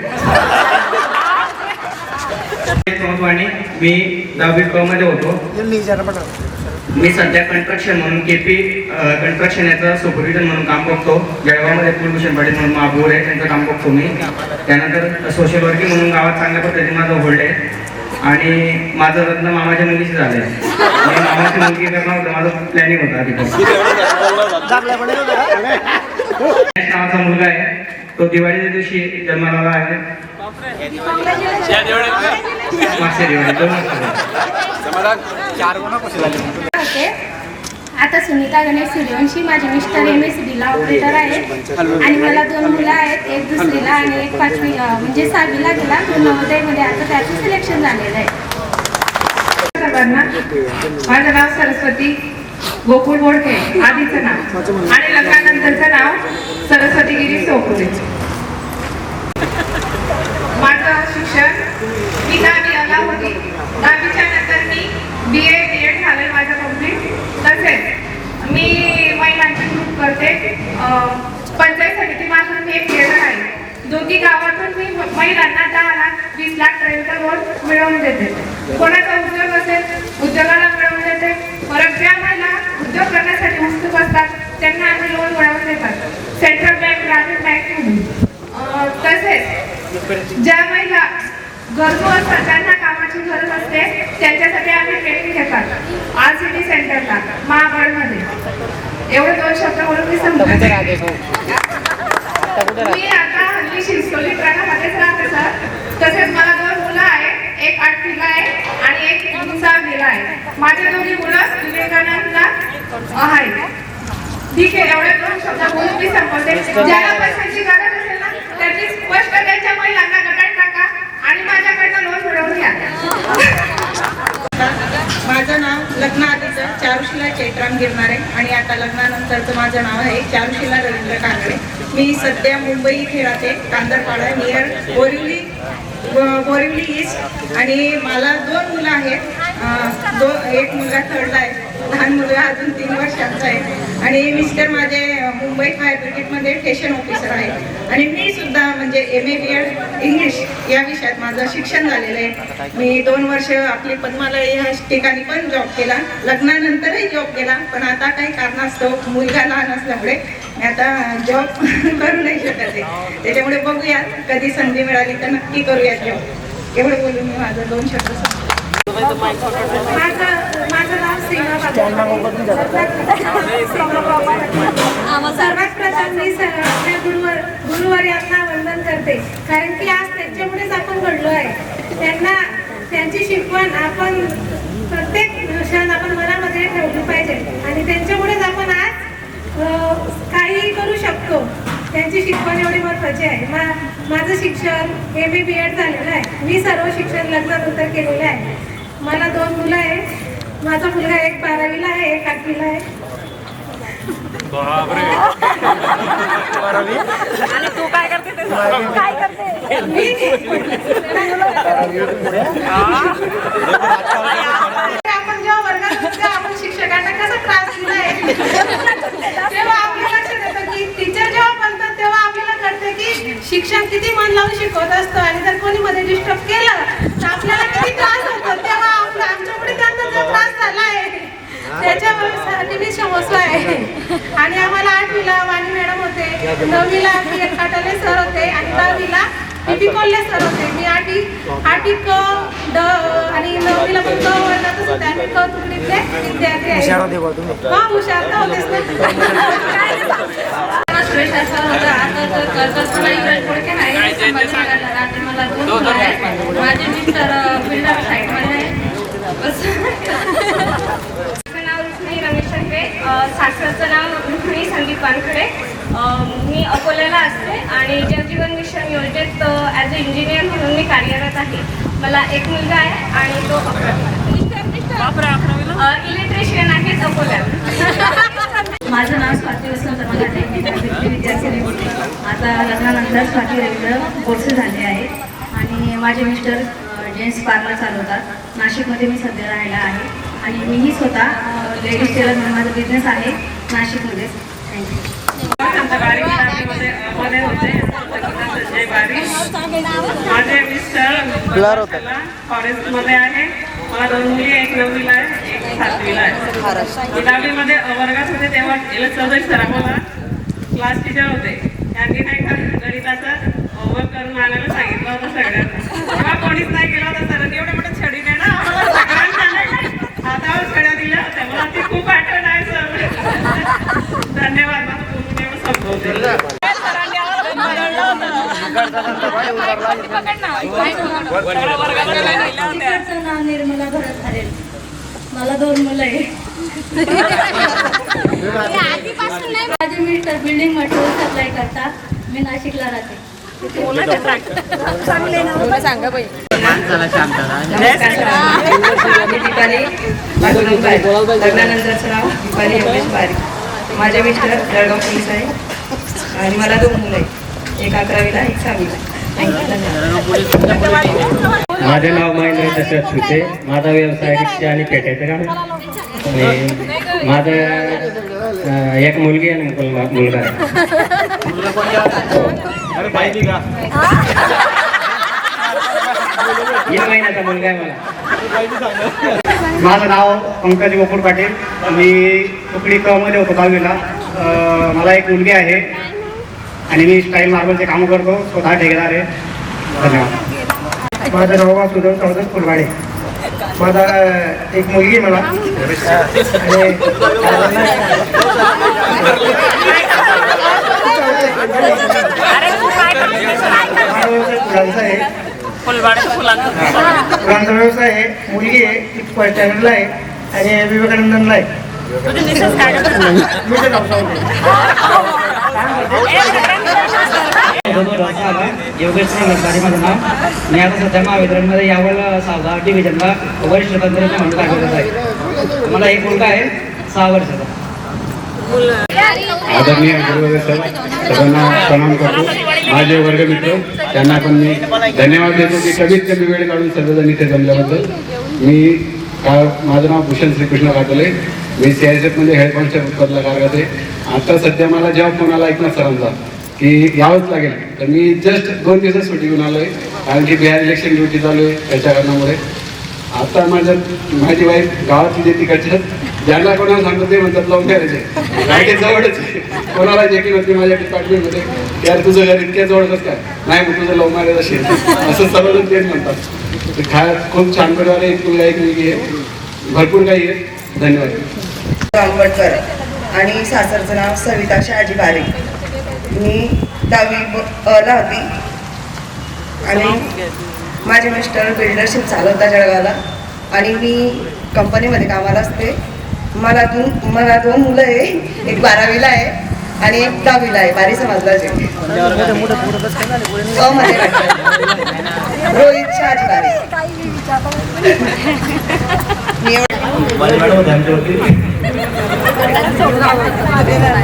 मी 10वी क मध्ये होतो. मी सध्या कंस्ट्रक्शन म्हणून KP कंस्ट्रक्शन याचं सुपरविजन म्हणून काम बघतो. जळगावमध्ये कुलभूषण पाटील म्हणून महापौर आहे, त्यांचं काम बघतो मी. त्यानंतर सोशल वर्किंग म्हणून गावात चांगल्या पद्धतीने माझं होल्ड आहे. आणि माझं लग्न मामाच्या मुलीशी झालंय. मामाची मुलगी करणार होतं, माझं प्लॅनिंग होतं आधी. नावाचा मुलगा आहे, तो दिवाळीच्या दिवशी जन्माला आहे. मागच्या दिवाळी 2 होते. आता सुनीता गणेश सूर्यवंशी. माझे मिस्टर MSCBला ऑपरेटर आहेत आणि मला 2 मुलं आहेत, एक 2रीला आणि एक 5वी म्हणजे 6वीला गेला. तो नवोदयमध्ये आता त्याचं सिलेक्शन झालेलं आहे. सर्वांना माझं नाव सरस्वती गोकुळ बोडके, आधीचं नाव, आणि लग्नानंतरचं नाव सरस्वती गिरी सोपुरे. माझं शिक्षण मी 10वी आला होती. 10वीच्या नंतर मी BA BEd झालं माझं कम्प्लीट. तसेच मी महिलांची ग्रुप करते. पंचायत समितीमार्फत मी एक लीडर आहे. दोघी गावातून मी महिलांना 10 लाख 20 लाख पर्यंत लोन मिळवून देते. कोणाचा उद्योग असेल उद्योगाला मिळवून देते. परत ज्या महिला उद्योग करण्यासाठी उत्सुक असतात त्यांना आम्ही लोन मिळवून देतात, सेंट्रल बँक, ग्रामीण बँक. तसेच ज्या महिला गरजू असतात त्यांना कामाची गरज असते त्यांच्यासाठी आम्ही ट्रेनिंग घेतात RCT सेंटरला महाबळमध्ये. एवढे 2 शब्द बोलून मी समजते. मी आता हल्ली शिरसोली प्रणामध्येच राहते सर. तसेच मला 2 मुलं आहेत, एक 8वीला आहे आणि एक 6वीला आहे. माझे 2 मुलं विवेकानंदला आहेत. ठीक आहे, एवढ्या दोन शब्द बोलून मी संपवते. ज्याला पैशांची गरज असेल ना त्याची स्पष्ट त्यांच्या महिलांना गटात टाका आणि माझ्याकडनं लोन मिळवून घ्या. माझं नाव लग्न आधीचं चारुशिला चैत्राम गिरणारे आणि आता लग्नानंतरचं माझं नाव आहे चारुशिला रवींद्र कांगडे. मी सध्या मुंबई इथे राहते, कांदरपाडा नियर बोरिवली ईस्ट. आणि मला 2 मुलं आहेत. एक मुलगा 3rd ला आहे, लहान मुलगा अजून 3 वर्षांचा आहे. आणि मिस्टर माझे मुंबई फायर ब्रिगेडमध्ये स्टेशन ऑफिसर आहेत. आणि मी सुद्धा म्हणजे MA BEd इंग्लिश या विषयात माझं शिक्षण झालेलं आहे. मी 2 वर्ष आपली पद्मालय या ठिकाणी पण जॉब केला, लग्नानंतरही जॉब केला. पण आता काही कारणास्तव मुलगा लहान असल्यामुळे मी आता जॉब करू नाही शकत आहे. त्याच्यामुळे बघूयात, कधी संधी मिळाली तर नक्की करूयात जॉब. एवढं बोलून मी माझं 2 शब्द सांगतो. माझं नाव सीमा सर्वात प्रथम मी गुरुवार यांना वंदन करते, कारण की आज त्यांच्यामुळेच आपण घडलो आहे. त्यांची शिकवण आपण प्रत्येक क्षण आपण मनामध्ये ठेवली पाहिजे आणि त्यांच्यामुळेच आपण आज काहीही करू शकतो. त्यांची शिकवण एवढी महत्त्वाची आहे. माझं शिक्षण MA BEd झालेलं आहे. मी सर्व शिक्षण लग्नानंतर केलेलं आहे. मला 2 मुलं आहेत. माझा मुलगा एक 12वीला आहे, एक 8वीला आहे. आणि तू काय करते ते काय करते? आपण जेव्हा वर्गात होतो आपण शिक्षकांना कसा त्रास दिलाय तेव्हा आपल्याला लक्षात येतं की टीचर जेव्हा बनतात तेव्हा आपल्याला कळतं की शिक्षण किती मन लावून शिकवत असतं. आणि जर कोणी मध्ये डिस्टर्ब केलं तर आपल्याला किती त्रास होतो. तेव्हा आमच्याकडे त्यांना जो त्रास झाला आहे त्याच्यासाठी मी समजलो आहे. आणि आम्हाला 8वीला वाणी मॅडम होते, 9वीला PL काटाले सर होते आणि 10वीला PP कोल्हे सर होते. मी आठी क ड आणि 9वीला पण क वर्गातच होते. आम्ही क तुकडीतले विद्यार्थी आहे. हुशार तर होतेच ना. सुरेश सर होता. आता तर इकडे थोडके नाही. मला 2 मुलं आहेत. माझे मिस्टर बिल्डर साईडमध्ये आहे. नाव रुक्मिणी रमेश शंकरे, सासरचं नाव रुक्मिणी संदीप वानखडे. मी अकोल्याला असते आणि जलजीवन मिशन योजनेत ॲज अ इंजिनियर म्हणून मी कार्यरत आहे. मला एक मुलगा आहे आणि तो 11वीला इलेक्ट्रिशियन आहे अकोल्याला. माझं नाव स्वाती वसंत मराठे, विद्यार्थी. आता लग्नानंतर स्वाती रवींद्र बोरसे झाले आहे. आणि माझे मिस्टर जेंट्स पार्लर चालवतात. नाशिकमध्ये मी सध्या राहायला आहे. आणि मीही स्वतः लेडीज टेलर म्हणून माझा बिझनेस आहे नाशिकमध्येच. माझे मिस्टर फॉरेस्टमध्ये आहे. मला 2 मुली, एक 9वीला आहे, एक 7वीला आहे. 10वीमध्ये वर्गात होते तेव्हा चौधरी सर आम्हाला क्लास टीचर होते. त्यांनी नाही का गणिताचं होमवर्क करून आणायला सांगितलं होतं सगळ्यांना. तेव्हा कोणीच नाही केलं होतं. सरांनी एवढे मोठे छडी दे ना आम्हाला सगळ्यांना हातावर छड्या दिल्या होत्या. मला ती खूप आठवण आहे सर. धन्यवाद. माझं पूर्ण एवढं संपवते. नाव निर्मला भरत हरेल. मला 2 मुलं आहे. माझे मिस्टर बिल्डिंग मटेरियल सप्लाय करतात. मी नाशिकला राहते. लग्नानंतरचं नाव दीपाली योगेश बारी. माझे मिस्टर जळगाव पोलीस आहे आणि मला 2 मुलं आहेत, एक 11वीला, एक 6वीला. माझे नाव महेंद्र दशरथ सुते. माझा व्यवसाय रिक्षा आणि पेट्याचं काम. आणि माझं एक मुलगी आणि मुलगा आहे. एक महिन्याचा मुलगा आहे मला. माझं नाव पंकज गोकुळ पाटील. मी तुकडी क मध्ये होतो 10वीला. मला एक मुलगी आहे आणि मी स्टाईल मार्बलचे कामं करतो, स्वतः ठेकेदार आहे. धन्यवाद. माझं नाव वासुदेव चौधरी फुलवाडे. माझा एक मुलगी मला आणि फुलांचा व्यवसाय आहे. मुलगी आहे, ती 1st स्टँडर्डला आहे आणि विवेकानंदनला आहे. योगेश लंकारे माझं नाव. मी आता सध्या महावितरणमध्ये यावल 6व्या डिव्हिजनला वरिष्ठ तंत्रज्ञ म्हणून कार्यरत आहे. मला एक मुलगा आहे 6 वर्षाचा. आदरणीय गुरुवर्य सर, सर्वांना प्रणाम करतो. माझे वर्गमित्र त्यांना पण मी धन्यवाद देतो की कमीत कमी वेळ काढून सर्वजण इथे जमल्याबद्दल. माझं नाव भूषण श्रीकृष्ण कातोले. मी CISF मध्ये हेड कॉन्स्टेबल पदला कार्यरत आहे. आता सध्या मला जेव्हा फोन आला एकनाथ सरांचा की यावंच लागेल, तर मी जस्ट 2 दिवसात सुट्टी घेऊन आलो आहे, कारण की बिहार इलेक्शन ड्युटी चालू आहे त्याच्या कारणामुळे. आता माझी वाईफ गावातली जे तिकडच्या ज्यांना कोणाला सांगतो ते म्हणतात लव्ह मॅरेज आहे, रायटे जवळच आहे. कोणाला जे की म्हणते माझ्या डिपार्टमेंटमध्ये यार तुझं घर इतक्या जवळच काय नाही, मग तुझं लव्ह मॅरेज असेल असं सर्वजण तेच म्हणतात. ते खूप छान परिवार आहे. एक मुलगा एक मुलगी आहे, भरपूर काही आहे. धन्यवाद. आंबटकर आणि सासरचं नाव सविता शहाजी बारे. मी 10वी ला होती आणि माझे मिस्टर बिल्डरशिप चालवता जळगावला आणि मी कंपनीमध्ये कामाला असते. मला 2 मुलं आहे, एक 12वीला आहे आणि एक 10वीला आहे. बारी समाजलाच आहे. रोहित शहाजी बारे.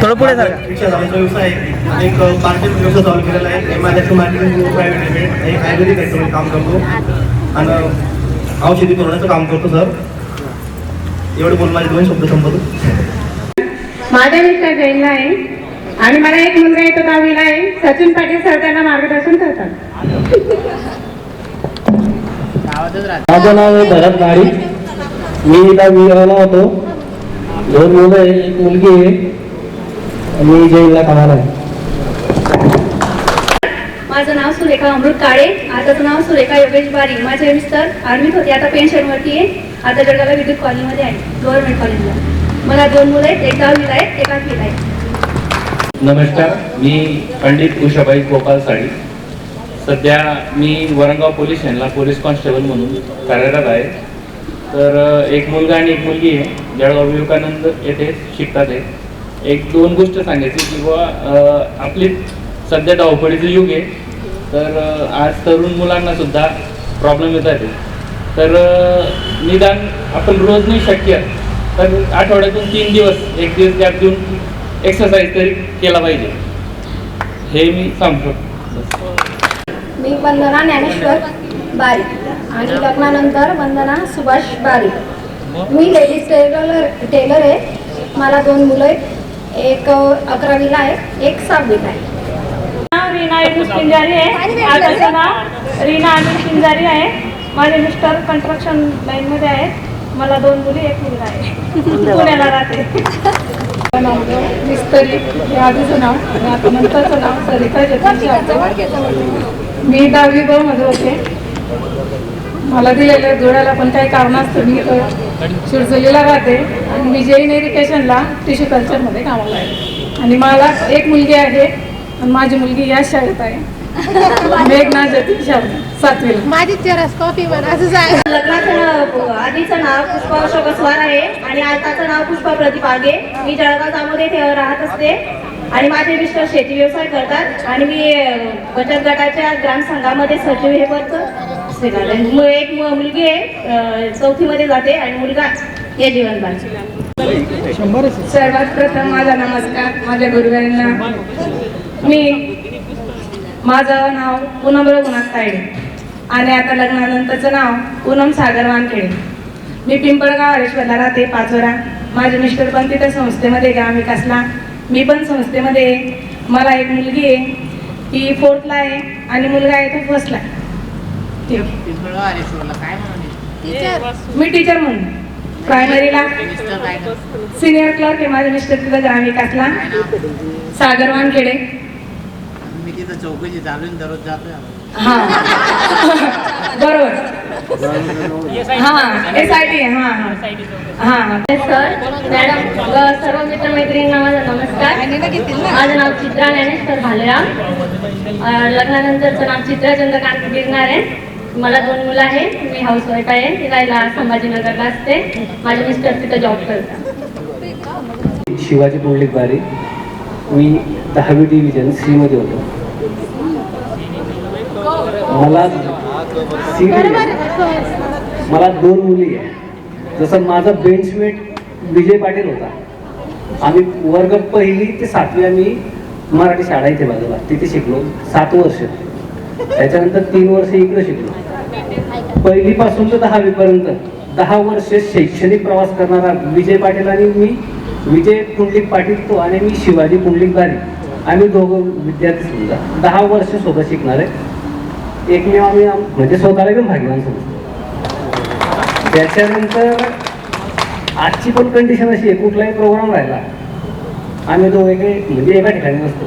थोडं पुढे रिक्षा चालवायचा व्यवसाय आहे. एक पार्टी व्यवसाय चालू केलेला आहे. माझ्याकडे मार्केटिंग प्रायव्हेट लिमिटेड एक आयुर्वेदिक आहे, काम करतो आणि औषधी पुरवण्याचं काम करतो सर. एवढं बोलून माझे 2 शब्द संपवतो. माझा मिस्टर जैनला आहे आणि मला एक मुलगा आहे, तो 10वीला आहे. सचिन पाटील सर त्यांना मार्गदर्शन करतात. माझं नाव आहे भरत गाडी. मी 10वीला होतो. 2 मुलं आहे, एक मुलगी आहे. मी जैनला कामाला आहे. माझं नाव सुरेखा अमृत काळे. आताचं नाव सुरेखा योगेश बारी. माझे मिस्टर आर्मीत होते, आता पेन्शनवरती आहे. आता जळगावला विद्युत कॉलेजमध्ये आहे, गव्हर्नमेंट कॉलेजला. मला 2 मुलं आहेत, एक 10वीला आहे, एक 8वीला आहे. नमस्कार, मी पंडित उषाबाई गोपाल साळी. सध्या मी वरणगाव पोलीस स्टेशनला पोलीस कॉन्स्टेबल म्हणून कार्यरत आहे. तर एक मुलगा आणि एक मुलगी आहे, जळगाव विवेकानंद येथे शिकतात आहे. 1-2 गोष्ट सांगायची की बुवा आपली सध्या धावपळीचं युग आहे. तर आज तरुण मुलांना सुद्धा प्रॉब्लेम येत आहे. तर निदान आपण रोज नाही शक्य तर आठवड्यातून 3 दिवस 1 दिवस गॅप देऊन एक्सरसाइज तरी केला पाहिजे, हे मी सांगतो. मी वंदना ज्ञानेश्वर बारी आणि लग्नानंतर वंदना सुभाष बारी. मी लेडीज टेलर आहे. मला 2 मुलं आहेत, एक 11वीला आहे, एक 7वीला आहे. नाव रीना अनिल पिंजारी आहे. आताचं नाव रीना अनिल पिंजारी आहे. माझे मिस्टर कन्स्ट्रक्शन लाईनमध्ये आहेत. मला 2 मुली, एक मुलगा आहे. पुण्याला राहते. मिस्त्री हे आधीचं नाव आणि आता नंतरचं नाव सरिता जगदीश. मी 10वी ब मध्ये होते. मला दिलेल्या जोड्याला पण काही कारणास्तव मी शिरसोलीला राहते आणि मी जैन एज्युकेशनला टिश्यू कल्चरमध्ये कामाला आहे. आणि मला एक मुलगी आहे आणि माझी मुलगी या शाळेत आहे, मेघना जतीन शाळेत 7वीला. माझी चरस कॉफी बनवायचं आहे. लग्नाचं आधीचं नाव पुष्पा अशोक अस्वार आहे आणि आताचं नाव पुष्पा प्रदीप आगे. मी जळगाव जामोदे राहत असते आणि माझे मिस्टर शेती व्यवसाय करतात आणि मी बचत गटाच्या ग्राम संघामध्ये सचिव हे करतो. एक मुलगी आहे 4थीमध्ये जाते आणि मुलगा हे जीवनबाई. सर्वात प्रथम माझा नमस्कार माझ्या गुरुवारींना. माझं नाव पूनम रघुनाथ तायडे आणि आता लग्नानंतरचं नाव पूनम सागर वानखेडे. मी पिंपळगाव हरेश्वरला राहते, 5वरा. माझे मिस्टर पण तिथे संस्थेमध्ये ग्रामविकासला, मी पण संस्थेमध्ये. मला एक मुलगी आहे, ती 4thला आहे आणि मुलगा आहे तो 1stला. ठीक मी टीचर म्हणून प्रायमरीला सिनियर क्लर्क आहे. माझे मिस्टर तिथं ग्रामविकासला, सागर वानखेडे. मी तिथं चौकशी चालून दररोज जातोय. हां बरोबर. हां SIT. हां सर मॅडम सर्व मित्रमैत्रिणींना माझा नमस्कार. माझं नाव चित्रा ज्ञानेश्वर भालेराव. लग्नानंतरचं नाव चित्रा चंद्रकांत गिरणार आहे. मला 2 मुलं आहेत. मी हाऊसवाईफ आहे. ती राहायला संभाजीनगरला असते. माझे मिस्टर तिथं जॉब करतात. शिवाजी पुंडलिक बारी. मी 10वी डिव्हिजन सीमध्ये होतो. मला 2 मुली आहे. जसं माझा बेंचमेट विजय पाटील होता. आम्ही वर्ग 1ली ते 7वी आम्ही मराठी शाळा इथे बाजूला तिथे शिकलो 7 वर्ष. त्याच्यानंतर 3 वर्ष इकडे शिकलो. 1ली पासून तर 10वी पर्यंत 10 वर्ष शैक्षणिक प्रवास करणारा विजय पाटील आणि मी, विजय पुंडलिक पाटील तो आणि मी शिवाजी पुंडलिक बारी, आम्ही दोघं विद्यार्थी समजा 10 वर्ष सोबत शिकणार आहे. एकमेव आम्ही म्हणजे स्वतःला पण भाग्यवान समजतो. त्याच्यानंतर आजची पण कंडिशन अशी आहे, कुठलाही प्रोग्राम राहिला आम्ही दोघे म्हणजे एका ठिकाणी नसतो.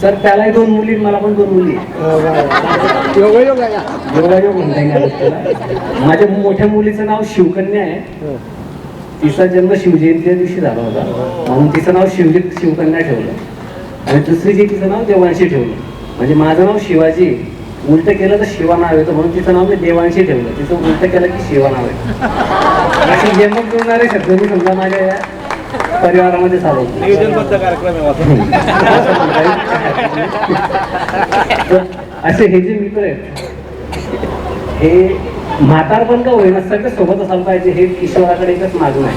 सर त्यालाही 2 मुली, मला पण 2 मुली. योगायोग म्हणता येईल. माझ्या मोठ्या मुलीचं नाव शिवकन्या आहे. तिचा जन्म शिवजयंतीच्या दिवशी झाला होता म्हणून तिचं नाव शिवकन्या ठेवलं. आणि दुसरी जी तिचं नाव देवांशी ठेवलं. म्हणजे माझं नाव शिवाजी, उलट केलं तर शिवा नाव येतं म्हणून तिचं नाव मी देवांशी ठेवलं. तिचं उलट केलं की शिवा नाव आहे. अशी यमक जुळणारे शब्द मी समजा माझ्या या परिवारामध्ये चालवतो. नियोजनबद्ध कार्यक्रम असे हे जे मित्र आहेत हे म्हातारपण का होईना सगळं सोबत असायला पाहिजे, हे ईश्वराकडे एकच मागणं आहे.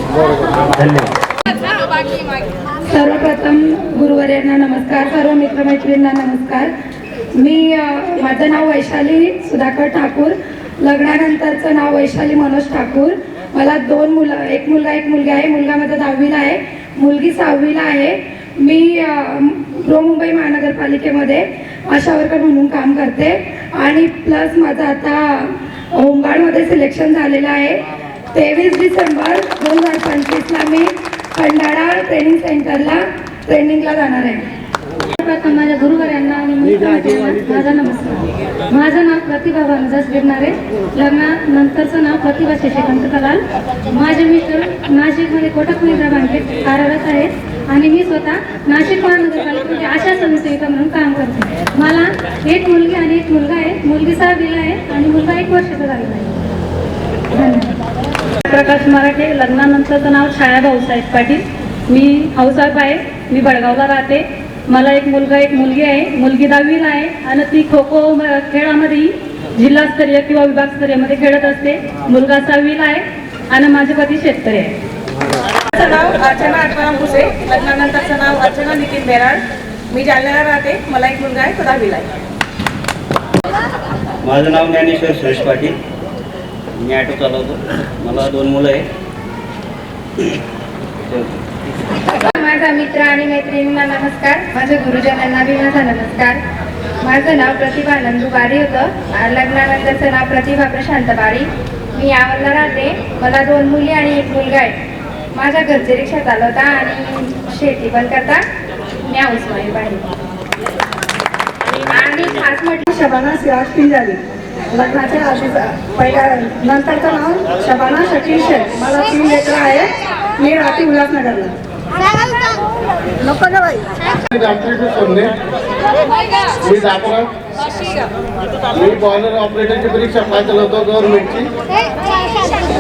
धन्यवाद. सर्वप्रथम गुरुवर्यांना नमस्कार, सर्व मित्रमैत्रिणींना नमस्कार. माझं नाव वैशाली सुधाकर ठाकूर. लग्नानंतरचं नाव वैशाली मनोज ठाकूर. मला 2 मुलं, एक मुलगा एक मुलगी आहे. मुलगा माझा 10वीला आहे, मुलगी 6वीला आहे. मी मुंबई महानगरपालिकेमध्ये आशा वर्कर म्हणून काम करते आणि प्लस माझं आता होमगार्डमध्ये सिलेक्शन झालेलं आहे. 23 डिसेंबर 2025ला मी खंडाळा ट्रेनिंग सेंटरला ट्रेनिंगला जाणार आहे. प्रथम माझ्या गुरुवर्यांना आणि माझा नमस्कार. माझं नाव प्रतिभा भानुदास गिरणारे. लग्नानंतरचं नाव प्रतिभा शशिकांत कलाल. माझे मिस्टर नाशिकमध्ये कोटक महिंद्रा बँकेत कार्यरत आहेत आणि मी स्वतः नाशिक महानगरपालिकेमध्ये आशा स्वयंसेविका म्हणून काम करते. मला 1 मुलगी आणि 1 मुलगा आहे. मुलगी 6वीला आहे आणि मुलगा 1 वर्षाचा झालेला आहे. धन्यवाद. प्रकाश मराठे. लग्नानंतरचं नाव छाया भाऊसाहेब पाटील. मी हाऊसवाईफ आहे. मी बडगावला राहते. मला 1 मुलगा 1 मुलगी आहे. मुलगी 10वीला आहे आणि ती खो खो खेळामध्ये जिल्हास्तरीय किंवा विभागस्तरीयमध्ये खेळत असते. मुलगा 6वीला आहे आणि माझे पती शेतकरी आहे. माझं नाव अर्चना आत्माराम भुसे. लग्नानंतरचं नाव अर्चना नितीन बेराड. मी जालन्याला राहते. मला 1 मुलगा आहे, तो 10वीला आहे. माझं नाव ज्ञानेश्वर सुरेश पाटील. मी ऑटो चालवतो. मला 2 मुलं आहे. माझा मित्र आणि मैत्रिणींना नमस्कार. माझ्या गुरुजनांना बी माझा नमस्कार. माझं नाव प्रतिभा नंदू बारी होतं. लग्नानंतरचं नाव प्रतिभा प्रशांत बारी. मी यावरला राहते. मला 2 मुली आणि 1 मुलगा आहे. माझ्या घरचे रिक्षा चालवता आणि शेती पण करता. मी हाऊसवाईफ आहे. आणि खास म्हटलं शबाना सिराज झाली. लग्नाच्या आधी पहिल्या नंतरचं नाव शबाना शकील शेख. मला 3 लेकरं आहेत. मी राहते उल्हासनगरला. मी बॉयलर ऑपरेटरची परीक्षा पाहिजे होतो गव्हर्नमेंटची.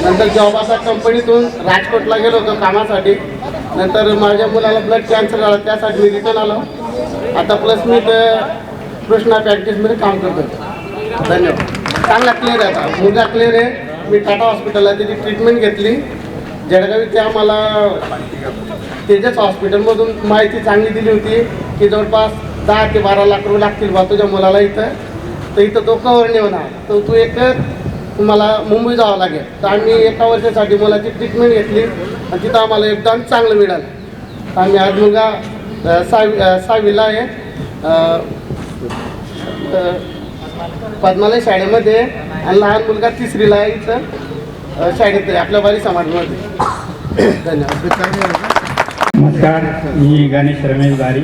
नंतर जॉब असा कंपनीतून राजकोटला गेलो होतो कामासाठी. नंतर माझ्या मुलाला ब्लड कॅन्सर झाला, त्यासाठी मी रिटर्न आलो. आता प्लस मी कृष्णा प्रॅक्टिसमध्ये काम करतो. धन्यवाद. चांगला क्लिअर आहे. आता मुलगा क्लिअर आहे. मी टाटा हॉस्पिटलला त्याची ट्रीटमेंट घेतली जळगावी. त्या मला तेजस हॉस्पिटलमधून माहिती चांगली दिली होती की जवळपास 10 ते 12 लाख रुपये लागतील बा तुझ्या मुलाला इथं. तर इथं तो कवर नाही होणार, तर तू एक तुम्हाला मुंबई जावं लागेल. तर आम्ही 1 वर्षासाठी मुलाची ट्रीटमेंट घेतली आणि तिथं आम्हाला एकदम चांगलं मिळालं. तर आम्ही आज मुलगा 6वीला आहे. पद्मालय शाळेमध्ये आणि लहान मुलगा 3रीला आहे इथं शाळेत आपल्या बारी समाजमध्ये. धन्यवाद. नमस्कार. मी गणेश रमेश बारी,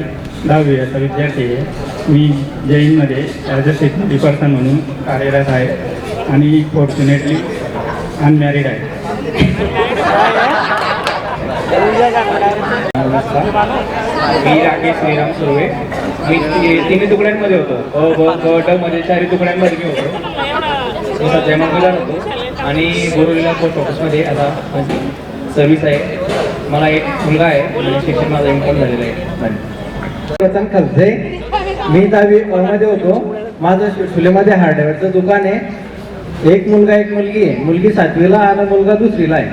10वी असा विद्यार्थी आहे. मी जैनमध्ये ॲज अ सेक्युरिटी पर्सन म्हणून कार्यरत आहे आणि फॉर्च्युनेटली अनमॅरिड आहे. मी राकेश श्रीराम सुर्वे. मी 3 तुकड्यांमध्ये होतो. ब मध्ये 4 तुकड्यांमध्ये मी होतो. तो सध्या मंगळवार होतो आणि बोरिवलीला पोस्ट ऑफिसमध्ये आता सर्व्हिस आहे. मला एक मुलगा आहे आणि शिक्षण माझं इम्पॉर्ट झालेलं आहे. वतन खलसे. मी 10वी मध्ये होतो. माझं फुलेमध्ये हार्डवेअरचं दुकान आहे. एक मुलगा एक मुलगी आहे. मुलगी 7वीला आणि मुलगा 2रीला आहे.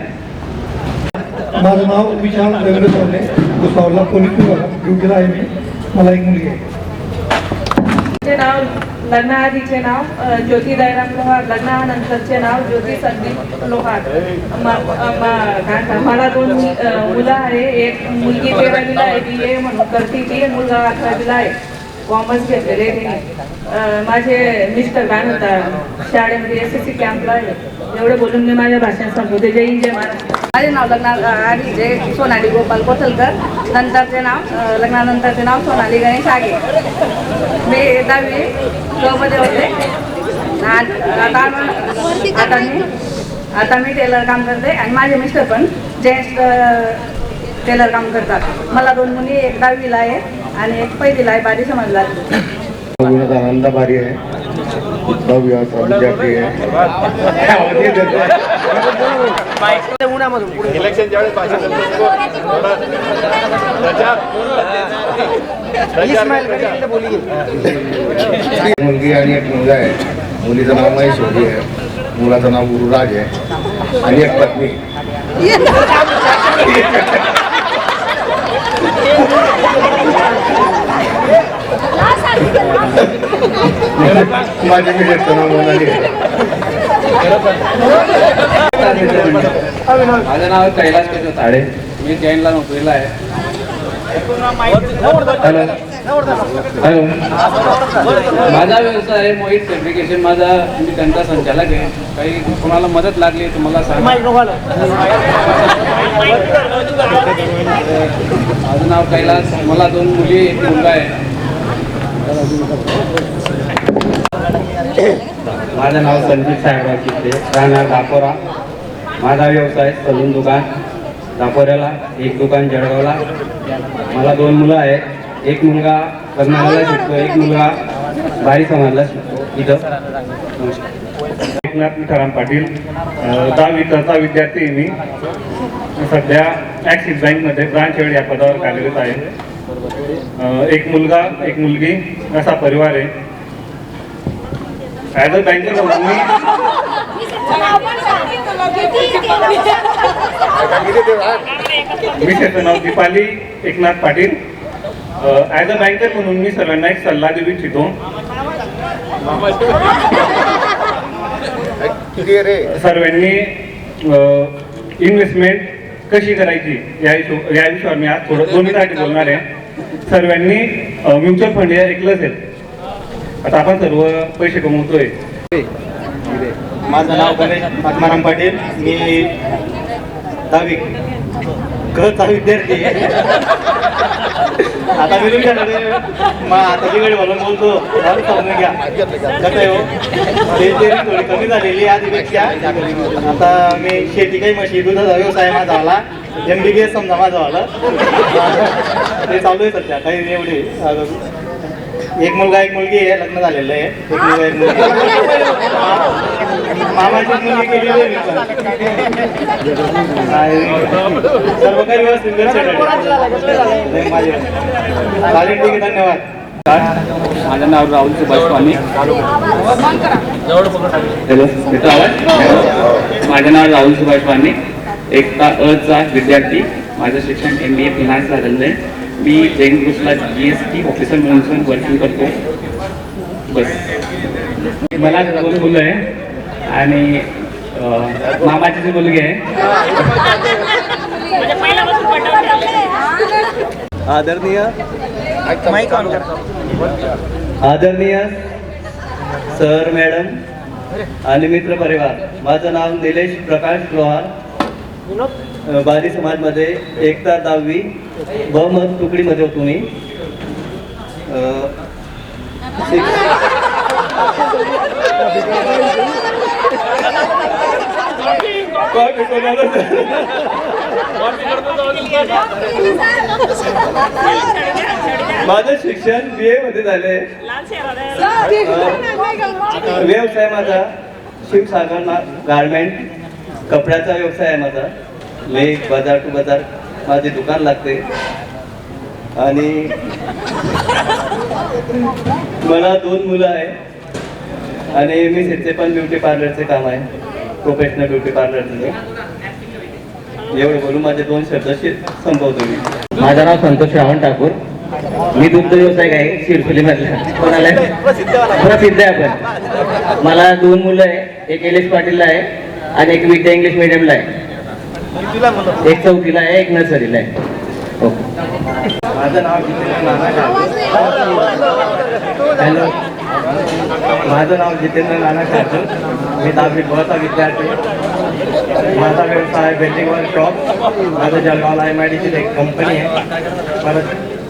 माझं नाव विशाल रवींद्र चौले, भुसावळला पोलीस ड्युटीला आहे मी. मला एक मुलगी आहे. माझे नाव लग्नाआधीचे नाव ज्योती दयाराम लोहार, लग्नानंतरचे नाव ज्योती संदीप लोहार. मला 2 मुलं आहे. एक मुलगी 13वीला आहे, BA म्हणून करते ती. मुलगा 11वीला आहे, कॉमर्स घेतलेले तिने. माझे मिस्टर काय म्हणतात शाळेमध्ये SSC कॅम्पला आहे. एवढे बोलून मी माझ्या भाषण संपवते. जय हिंद, जय महाराष्ट्र. माझे नाव लग्नाआधीचे सोनाली गोपाल कोथलकर, नंतरचे नाव लग्नानंतरचे नाव सोनाली गणेश आगे. मी 10वी मध्ये होते. आता मी टेलर काम करते आणि माझे मिस्टर पण जेंट्स टेलर काम करतात. मला 2 मुली, एक 10वीला आहे आणि एक 1लीला आहे, बारी समजला. आनंद भारी आहे. विद्यार्थी आहे. मुलगी आणि एक मुलगा आहे. मुलीचं नाव महेश्वरी आहे, मुलाचं नाव गुरुराज आहे आणि एक पत्नी. माझ्या मिसेसचं नाव मोनाली आहे. माझं नाव कैलास साडे. मी जैनला नोकरीला आहे. हॅलो. माझा व्यवसाय आहे मोहित फॅब्रिकेशन. मी त्यांचा संचालक आहे. काही कोणाला मदत लागली तर मला सांगा. माझं नाव कैलास. मला 2 मुली, एक मुलगा आहे. माझं नाव संदीप साहेबराव चित्ते, राहणार दापोरा. माझा व्यवसाय सलून दुकान दापोऱ्याला, एक दुकान जळगावला. मला 2 मुलं आहेत. एक मुलगा लग्नाला शिकतो, एक मुलगा बारी समाजला शिकतो इथं. एकनाथ विठाराम पाटील, 10वीचा विद्यार्थी आहे मी. सध्या ॲक्सिस बँकमध्ये ब्रांच हेड या पदावर कार्यरत आहे. एक मुलगा एक मुलगी असा परिवार आहे. ॲज अ बँकर म्हणून मी त्याचं नाव Deepali Eknath Patil. As a banker म्हणून मी सर्वांना एक सल्ला देऊ इच्छितो. सर्वांनी इन्व्हेस्टमेंट कशी करायची या विषयावर मी आज थोडं 2 मिनिटांसाठी बोलणार आहे. सर्वांनी म्युच्युअल फंड हे ऐकलं असेल. आता आपण सर्व पैसे कमवतोय. माझं नाव गणेश आत्माराम पाटील. मी 10वी चा विद्यार्थी आहे. आता मी आता वेळ म्हणून बोलतो. समजून घ्या कसं आहे हो. थोडी कमी झालेली आधीपेक्षा. आता मी शेती काही म्हशी दुधाचा व्यवसाय माझा आला. MBBS समजा माझा आला. ते चालू आहे सध्या. काही एवढे एक मुलगा एक मुलगी आहे. लग्न झालेलं आहे. एक मुलगा एक मुलगी. मामाची मुलगी केलेली आहे. सर्व काही व्यवस्थित चालेल. ठीक आहे, धन्यवाद. माझं नाव राहुल सुभाष पाणी. हॅलो, येतो आवाज? माझं नाव राहुल सुभाष पाणी, 1चा विद्यार्थी. माझं शिक्षण MBA फिनान्स झालेलं आहे. मी जैन ग्रुपला GST ऑफिसर म्हणून वर्किंग करतो. बस. मला 2 मुलं आहे आणि मामाची जी मुलगी आहे. आदरणीय सर, मॅडम आणि मित्र परिवार. माझं नाव निलेश प्रकाश लोहार. बारी समाजमध्ये 1ता 10वी बहुमत तुकडीमध्ये होतो मी. माझं शिक्षण BA मध्ये झाले. व्यवसाय माझा शिवसागर गारमेंट कपड्याचा व्यवसाय आहे माझा. मी बाजार टू बाजार माझे दुकान लागते आणि मला 2 मुलं आहे आणि मी तिथे पण ब्युटी पार्लरचे काम आहे, प्रोफेशनल ब्युटी पार्लरचं. एवढं बोलून माझे 2 शब्द संपवतो मी. माझं नाव संतोष श्रावण ठाकूर. मी दुग्ध व्यावसायिक आहे शिरफुलीमधला. कोणाला प्रसिद्ध आहे आपण. मला 2 मुलं आहे, एक LS पाटीलला आहे आणि एक विद्या इंग्लिश मिडियमला आहे. एक 4थीला आहे, एक नर्सरीला आहे. माझं नाव हॅलो, माझं नाव जितेंद्र नाना ठाकूर. मी 10वी बोर्डचा विद्यार्थी. माझा व्यवसाय बेल्डिंग वर्कशॉप. माझं जळगावला MIDCची एक कंपनी आहे. मला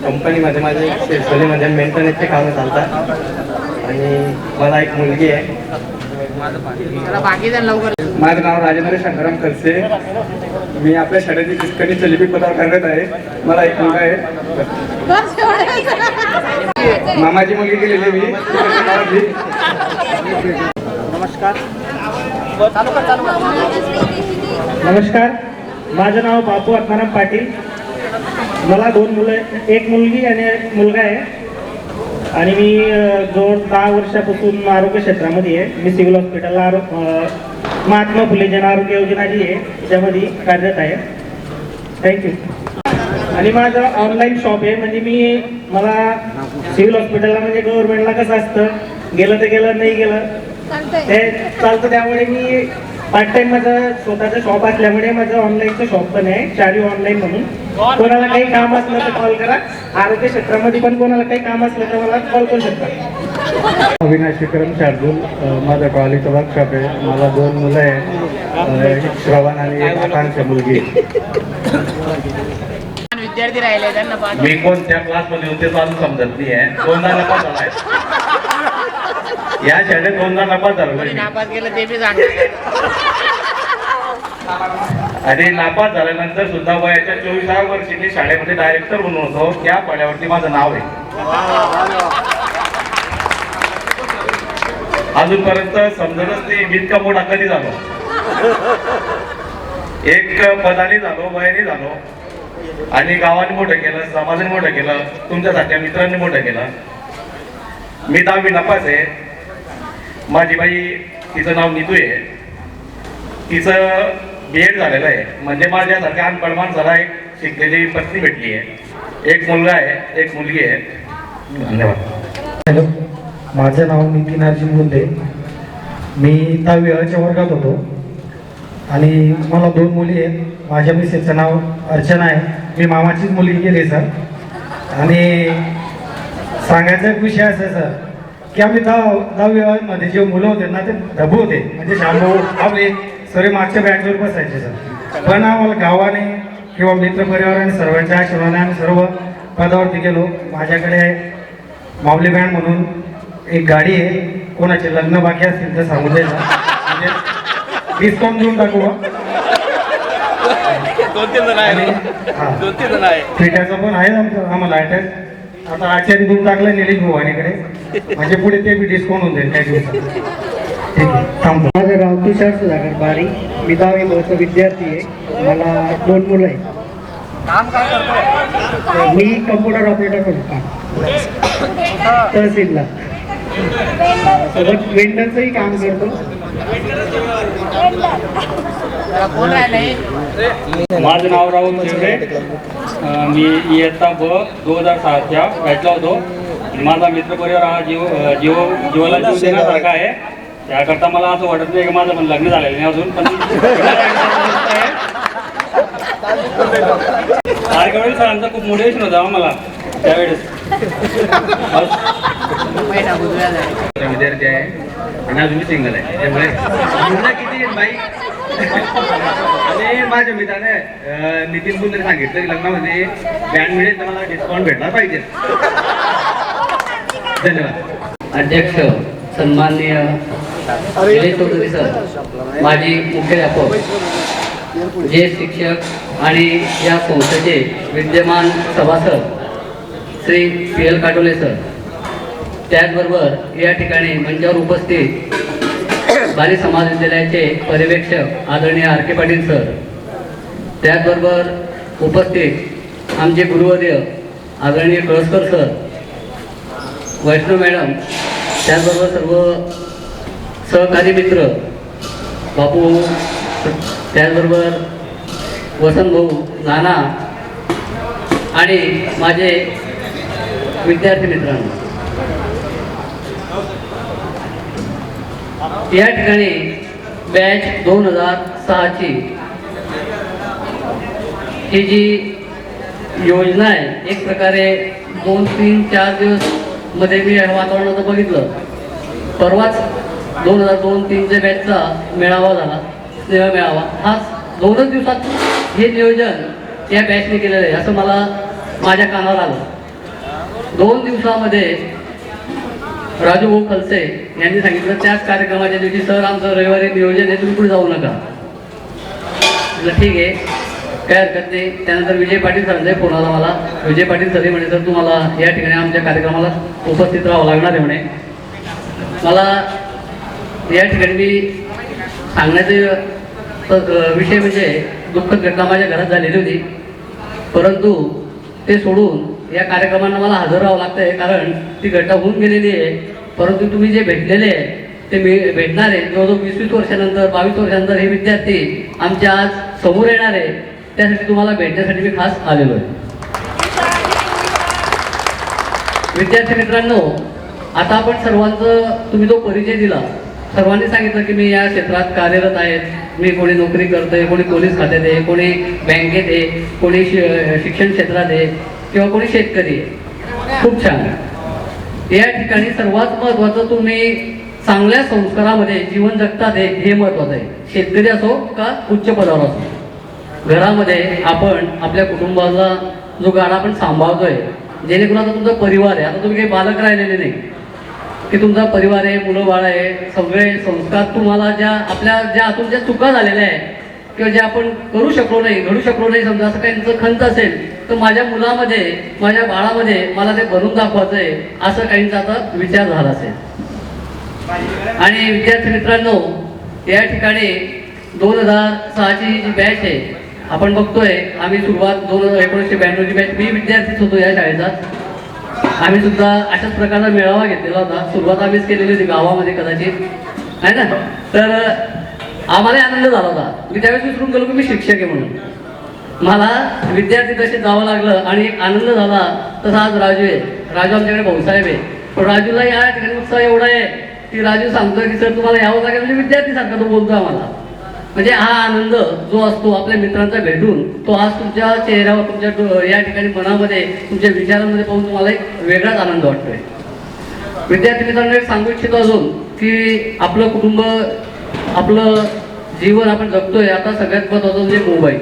कंपनीमध्ये माझे शिरसोलीमध्ये मेंटेनन्सचे कामं चालतात आणि मला एक मुलगी आहे. माझं नाव राजेंद्र शंकराम खलसे. मी आपल्या शाळेची तिसकणी लिपिक पदावर करत आहे. मला एक मुलगा आहे. मामाची मुलगी केलेली मी. नमस्कार, माझं नाव बापू आत्माराम पाटील. मला 2 मुलं, एक मुलगी आणि एक मुलगा आहे आणि मी जवळ 10 वर्षापासून आरोग्य क्षेत्रामध्ये आहे. मी सिव्हिल हॉस्पिटलला महात्मा फुले जन आरोग्य योजना जी आहे त्याच्यामध्ये कार्यरत आहे. थँक्यू. आणि माझं ऑनलाईन शॉप आहे. म्हणजे मला सिव्हिल हॉस्पिटलला म्हणजे गव्हर्नमेंटला कसं असतं, गेलं तर गेलं, नाही गेलं ते चालतं. त्यामुळे मी पार्ट टाइम माझं स्वतःचं शॉप असल्यामुळे माझं ऑनलाईनचं शॉप पण आहे, चारी ऑनलाईन म्हणून. कोणाला काही काम असलं तर कॉल करा. आरोग्य क्षेत्रामध्ये पण कोणाला काही काम असलं तर मला कॉल करू शकता. अविनाश विक्रम शार्दूल. माझं कॉलेजचं वर्कशॉप आहे. मला 2 मुलं आहे, एक श्रवण आणि एक आकांक्षा मुलगी. विद्यार्थी राहिले त्यांना पाठवा. मी कोणत्या क्लासमध्ये होते अजून समजत नाही आहे. 2दा नापास झालाय. या शाळेत 2दा नापास झालो. नापास केलं ते बी सांगणार. आणि नापास झाल्यानंतर सुद्धा वयाच्या 24व्या वर्षी मी शाळेमध्ये डायरेक्टर म्हणून होतो. त्या पाड्यावरती माझं नाव आहे. अजूनपर्यंत समजतच नाही मी इतका मोठा कधी झालो. एक पदाने झालो, वयाने झालो आणि गावाने मोठं केलं, समाजाने मोठं केलं, तुमच्यासारख्या मित्रांनी मोठं केलं. मी 10वी नापास आहे. माझी बाई, तिचं नाव नीतू आहे. तिचं BEd झालेलं आहे. म्हणजे माझ्यासारख्या अनपढ माणसाला एक शिकलेली पत्नी भेटली आहे. एक मुलगा आहे, एक मुलगी आहे. धन्यवाद. हॅलो, माझं नाव नितीन अर्जुन गुंदे. मी 10वी अच्या वर्गात होतो आणि मला 2 मुली आहेत. माझ्या मिसेसचं नाव अर्चना आहे. मी मामाचीच मुलगी गेली सर. आणि सांगायचा एक विषय असा सर की आम्ही 10वी मध्ये जे मुलं होते ना ते ढबू होते. म्हणजे शांभू आपले सगळे मागच्या बँचवर बसायचे सर. पण आम्हाला गावाने किंवा मित्रपरिवाराने सर्वांच्या आशीर्वादाने आम्ही सर्व पदावरती गेलो. माझ्याकडे माऊली बँड म्हणून एक गाडी आहे. कोणाचे लग्न बाकी असतील तर सांगू द्यायचं, म्हणजे डिस्काउंट देऊन टाकू. 2-3 जण आहे. 2-3 जण आहे. फेट्याचं पण आहे आम्हाला अटॅच. आता आचार्य देऊन टाकलं निलेश भवानीकडे, म्हणजे पुढे ते बी डिस्काउंट होऊन जाईल काही दिवसात. ठीक आहे, थांबतो. माझं गाव तुषार सुधाकर बारी. मी 10वी बोर्डचा विद्यार्थी आहे. मला 2 मुलं आहेत. काम काय करतो? मी कम्प्युटर ऑपरेटर होतो तहसीलला. सोबत वेंडरचंही काम करतो. कोण राहिले? माझं नाव राहुल शिंदे. मी इयत्ता 2006च्या बॅचला होतो. माझा मित्रपरिवार हा जीवाला जीव देण्यासारखा आहे. त्याकरता मला असं वाटत नाही की माझं पण लग्न झालेलं नाही अजून. पण आरकेवाडी सरांचं खूप मोटिवेशन होतं आम्हाला त्यावेळेस. विद्यार्थी आहे आणि अजून सिंगल आहे. त्यामुळे किती बाई. आणि माझ्या मित्राने नितीन कुंदे सांगितलं की लग्नामध्ये बँड मिळेल तर मला डिस्काउंट भेटला पाहिजे. धन्यवाद. अध्यक्ष सन्माननीय निलेश चौधरी सर, माजी मुख्याध्यापक, ज्येष्ठ शिक्षक आणि या संस्थेचे विद्यमान सभासद श्री PL काटोले सर, त्याचबरोबर या ठिकाणी मंचावर उपस्थित बारी समाज विद्यालयाचे पर्यवेक्षक आदरणीय RK पाटील सर, त्याचबरोबर उपस्थित आमचे गुरुवर्य आदरणीय कळसकर सर, वैष्णव मॅडम, त्याचबरोबर सर्व सहकारी मित्र, बापू, त्याचबरोबर वसंत भाऊ, नाना आणि माझे विद्यार्थी मित्रांनो, या ठिकाणी बॅच 2006ची ही जी योजना आहे, एक प्रकारे 2, 3, 4 दिवस मध्ये मी वातावरणाचं बघितलं. परवाच 2002-03च्या बॅचचा मेळावा झाला, स्नेह मेळावा. हा 2च दिवसात हे नियोजन या बॅचने केलेलं आहे असं मला माझ्या कानावर आलं. 2 दिवसामध्ये राजू भाऊ खलसे यांनी सांगितलं त्याच कार्यक्रमाच्या दिवशी, सर आमचं रविवारी नियोजन आहे, तुम्ही पुढे जाऊ नका. म्हटलं ठीक आहे, काय हरकत नाही. त्यानंतर विजय पाटील सरांचा फोन आला मला. विजय पाटील सर म्हणे, सर तुम्हाला या ठिकाणी आमच्या कार्यक्रमाला उपस्थित राहावं लागणार आहे म्हणे. मला या ठिकाणी मी सांगण्याचा विषय म्हणजे दुःखद घटना माझ्या घरात झालेली होती, परंतु ते सोडून या कार्यक्रमांना मला हजर राहावं लागतं आहे, कारण ती घटना होऊन गेलेली आहे. परंतु तुम्ही जे भेटलेले आहे ते भेटणार आहे जवळजवळ 20-20 वर्षानंतर, 22 वर्षानंतर हे विद्यार्थी आमच्या आज समोर येणार आहे. त्यासाठी तुम्हाला भेटण्यासाठी मी खास आलेलो आहे. विद्यार्थी मित्रांनो, आता आपण सर्वांचं, तुम्ही जो परिचय दिला, सर्वांनी सांगितलं की मी या क्षेत्रात कार्यरत आहे, मी कोणी नोकरी करतोय, कोणी पोलीस खात्यात आहे, कोणी बँकेत आहे, कोणी शिक्षण क्षेत्रात आहे किंवा कोणी शेतकरी आहे. खूप छान. या ठिकाणी सर्वात महत्त्वाचं, तुम्ही चांगल्या संस्कारामध्ये जीवन जगतात हे महत्त्वाचं आहे. शेतकरी असो का उच्च पदावर असो, घरामध्ये आपण आपल्या कुटुंबाचा जो गाडा आपण सांभाळतोय, जेणेकरून आता तुमचा परिवार आहे, आता तुम्ही काही बालक राहिलेले नाही की तुमचा परिवार आहे, मुलं बाळ आहे, सगळे संस्कार तुम्हाला ज्या आतून ज्या चुका झालेल्या आहेत किंवा जे आपण करू शकलो नाही, घडू शकलो नाही, समजा असं काही तुमचं खंत असेल तर माझ्या मुलामध्ये, माझ्या बाळामध्ये मला ते बनवून दाखवायचं आहे, असं काहींचा आता विचार झाला असेल. आणि विद्यार्थी मित्रांनो, या ठिकाणी 2006ची जी बॅच आहे, आपण बघतोय, आम्ही सुरुवात 1992ची बॅच, मी विद्यार्थीच होतो या शाळेचा. आम्ही सुद्धा अशाच प्रकारचा मेळावा घेतलेला होता. सुरुवात आम्हीच केलेली होती गावामध्ये कदाचित, आहे ना. तर आम्हाला आनंद झाला होता. मी त्यावेळेस विसरून गेलो की मी शिक्षक आहे म्हणून. मला विद्यार्थी तसे जावं लागलं आणि एक आनंद झाला. तसा आज राजू आहे. राजू आमच्याकडे भाऊसाहेब आहे, पण राजूला या ठिकाणी उत्साह एवढा आहे की राजू सांगतोय की सर तुम्हाला यावं लागेल, म्हणजे विद्यार्थीसारखा तो बोलतो आम्हाला. म्हणजे हा आनंद जो असतो आपल्या मित्रांचा भेटून, तो आज तुमच्या चेहऱ्यावर, तुमच्या या ठिकाणी मनामध्ये, तुमच्या विचारांमध्ये पाहून तुम्हाला एक वेगळाच आनंद वाटतोय. विद्यार्थी मित्रांनो, एक सांगू इच्छितो अजून की आपलं कुटुंब, आपलं जीवन आपण जगतोय, आता सगळ्यात महत्त्वाचं म्हणजे मोबाईल.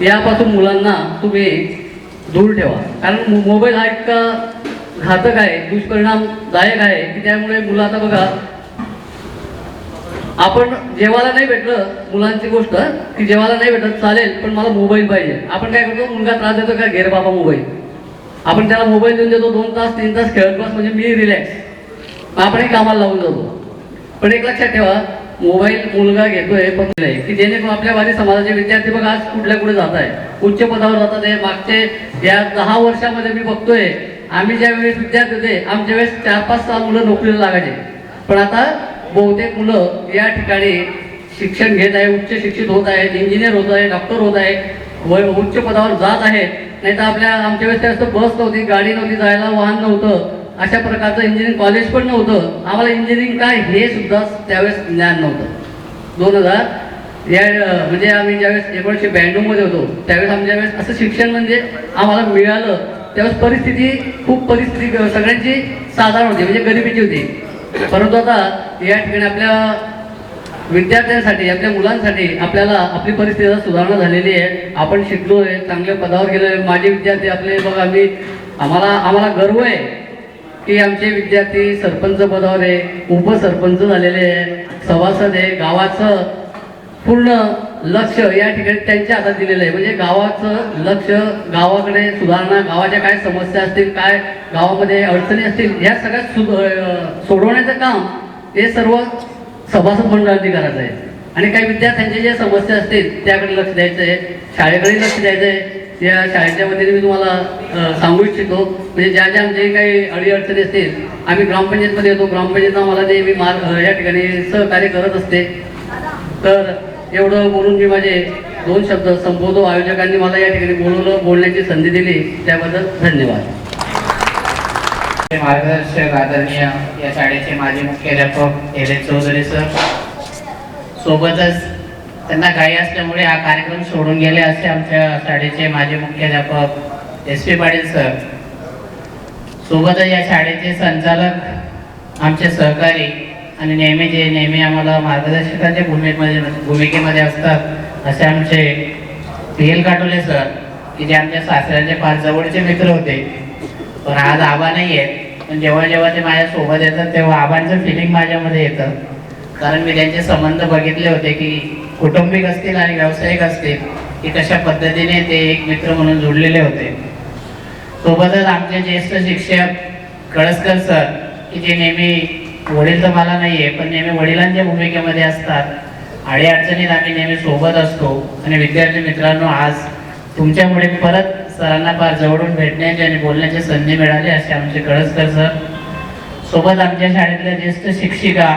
यापासून मुलांना तुम्ही दूर ठेवा, कारण मोबाईल हा इतका घातक आहे, दुष्परिणामदायक आहे की त्यामुळे मुलं, आता बघा, आपण जेवायला नाही भेटलं, मुलांची गोष्ट की जेवायला नाही भेटत चालेल पण मला मोबाईल पाहिजे. आपण काय करतो, मुलगा त्रास देतो का, घे रे बाबा मोबाईल, आपण त्याला मोबाईल देऊन देतो. 2 तास 3 तास खेळत बस, म्हणजे मी रिलॅक्स, आपणही कामाला लावून जातो. पण एक लक्षात ठेवा, मोबाईल मुलगा घेतोय पण नाही की जेणेकरून आपल्या वारी समाजाचे विद्यार्थी बघा आज कुठे जात आहे, उच्च पदावर जातात आहे. मागचे या 10 वर्षामध्ये मी बघतोय, आम्ही ज्या वेळेस विद्यार्थी होते, आमच्या वेळेस 4-5-6 मुलं नोकरीला लागायचे, पण आता बहुतेक मुलं या ठिकाणी शिक्षण घेत आहे, उच्च शिक्षित होत आहेत, इंजिनियर होत आहे, डॉक्टर होत आहे, उच्च पदावर जात आहेत. नाही तर आमच्या वेळेस जास्त बस नव्हती, गाडी नव्हती, जायला वाहन नव्हतं, अशा प्रकारचं इंजिनिअरिंग कॉलेज पण नव्हतं. आम्हाला इंजिनिअरिंग काय हे सुद्धा त्यावेळेस ज्ञान नव्हतं. 2000 या म्हणजे आम्ही ज्यावेळेस 1992 मध्ये होतो, त्यावेळेस आमच्या वेळेस असं शिक्षण म्हणजे आम्हाला मिळालं, त्यावेळेस परिस्थिती सगळ्यांची साधारण होती, म्हणजे गरिबीची होती. परंतु आता या ठिकाणी आपल्या विद्यार्थ्यांसाठी, आपल्या मुलांसाठी आपल्याला आपली परिस्थिती सुधारणा झालेली आहे. आपण शिकलो आहे, चांगल्या पदावर गेलो आहे. माझे विद्यार्थी आपले बघा, आम्हाला गर्व आहे की आमचे विद्यार्थी सरपंच पदावर आहे, उपसरपंच झालेले आहे, सभासद आहे. गावाचं पूर्ण लक्ष या ठिकाणी त्यांच्या हातात दिलेलं आहे. म्हणजे गावाचं लक्ष, गावाकडे सुधारणा, गावाच्या काय समस्या असतील, काय गावामध्ये अडचणी असतील, ह्या सगळ्यात सोडवण्याचं काम हे सर्व सभासद मंडळांनी करायचं आहे. आणि काही विद्यार्थ्यांच्या ज्या समस्या असतील त्याकडे लक्ष द्यायचं आहे, शाळेकडे लक्ष द्यायचं आहे, त्या शाळेच्या वतीने मी तुम्हाला सांगू इच्छितो. म्हणजे ज्या ज्या जे काही अडीअडचणी असतील आम्ही ग्रामपंचायतमध्ये येतो, ग्रामपंचायत आम्हाला ते मी या ठिकाणी सहकार्य करत असते. तर एवढं बोलून मी माझे 2 शब्द संपवतो. आयोजकांनी मला या ठिकाणी बोलण्याची संधी दिली त्याबद्दल धन्यवाद. मार्गदर्शक आदरणीय या शाळेचे माजी मुख्याध्यापक एल चौधरी सर, सोबतच त्यांना घाई असल्यामुळे हा कार्यक्रम सोडून गेले असे आमच्या शाळेचे माजी मुख्याध्यापक SP पाटील सर, सोबतच या शाळेचे संचालक आमचे सहकारी आणि नेहमी आम्हाला मार्गदर्शकाच्या भूमिकेमध्ये असतात असे आमचे PL काटोले सर, की जे आमच्या सासऱ्यांचे फार जवळचे मित्र होते. पण आज आबा नाही आहेत, पण जेव्हा जेव्हा ते माझ्या सोबत येतात तेव्हा आबांचं फिलिंग माझ्यामध्ये येतं. कारण मी त्यांचे संबंध बघितले होते की कौटुंबिक असतील आणि व्यावसायिक असतील की कशा पद्धतीने ते एक मित्र म्हणून जोडलेले होते. सोबतच आमचे ज्येष्ठ शिक्षक कळसकर सर, की जे नेहमी वडील तर मला नाही आहे पण नेहमी वडिलांच्या भूमिकेमध्ये असतात. अडीअडचणीत आम्ही नेहमी सोबत असतो. आणि विद्यार्थी मित्रांनो, आज तुमच्यामुळे परत सरांना फार जवळून भेटण्याची आणि बोलण्याची संधी मिळाली असे आमचे कळसकर सर. सोबत आमच्या शाळेतल्या ज्येष्ठ शिक्षिका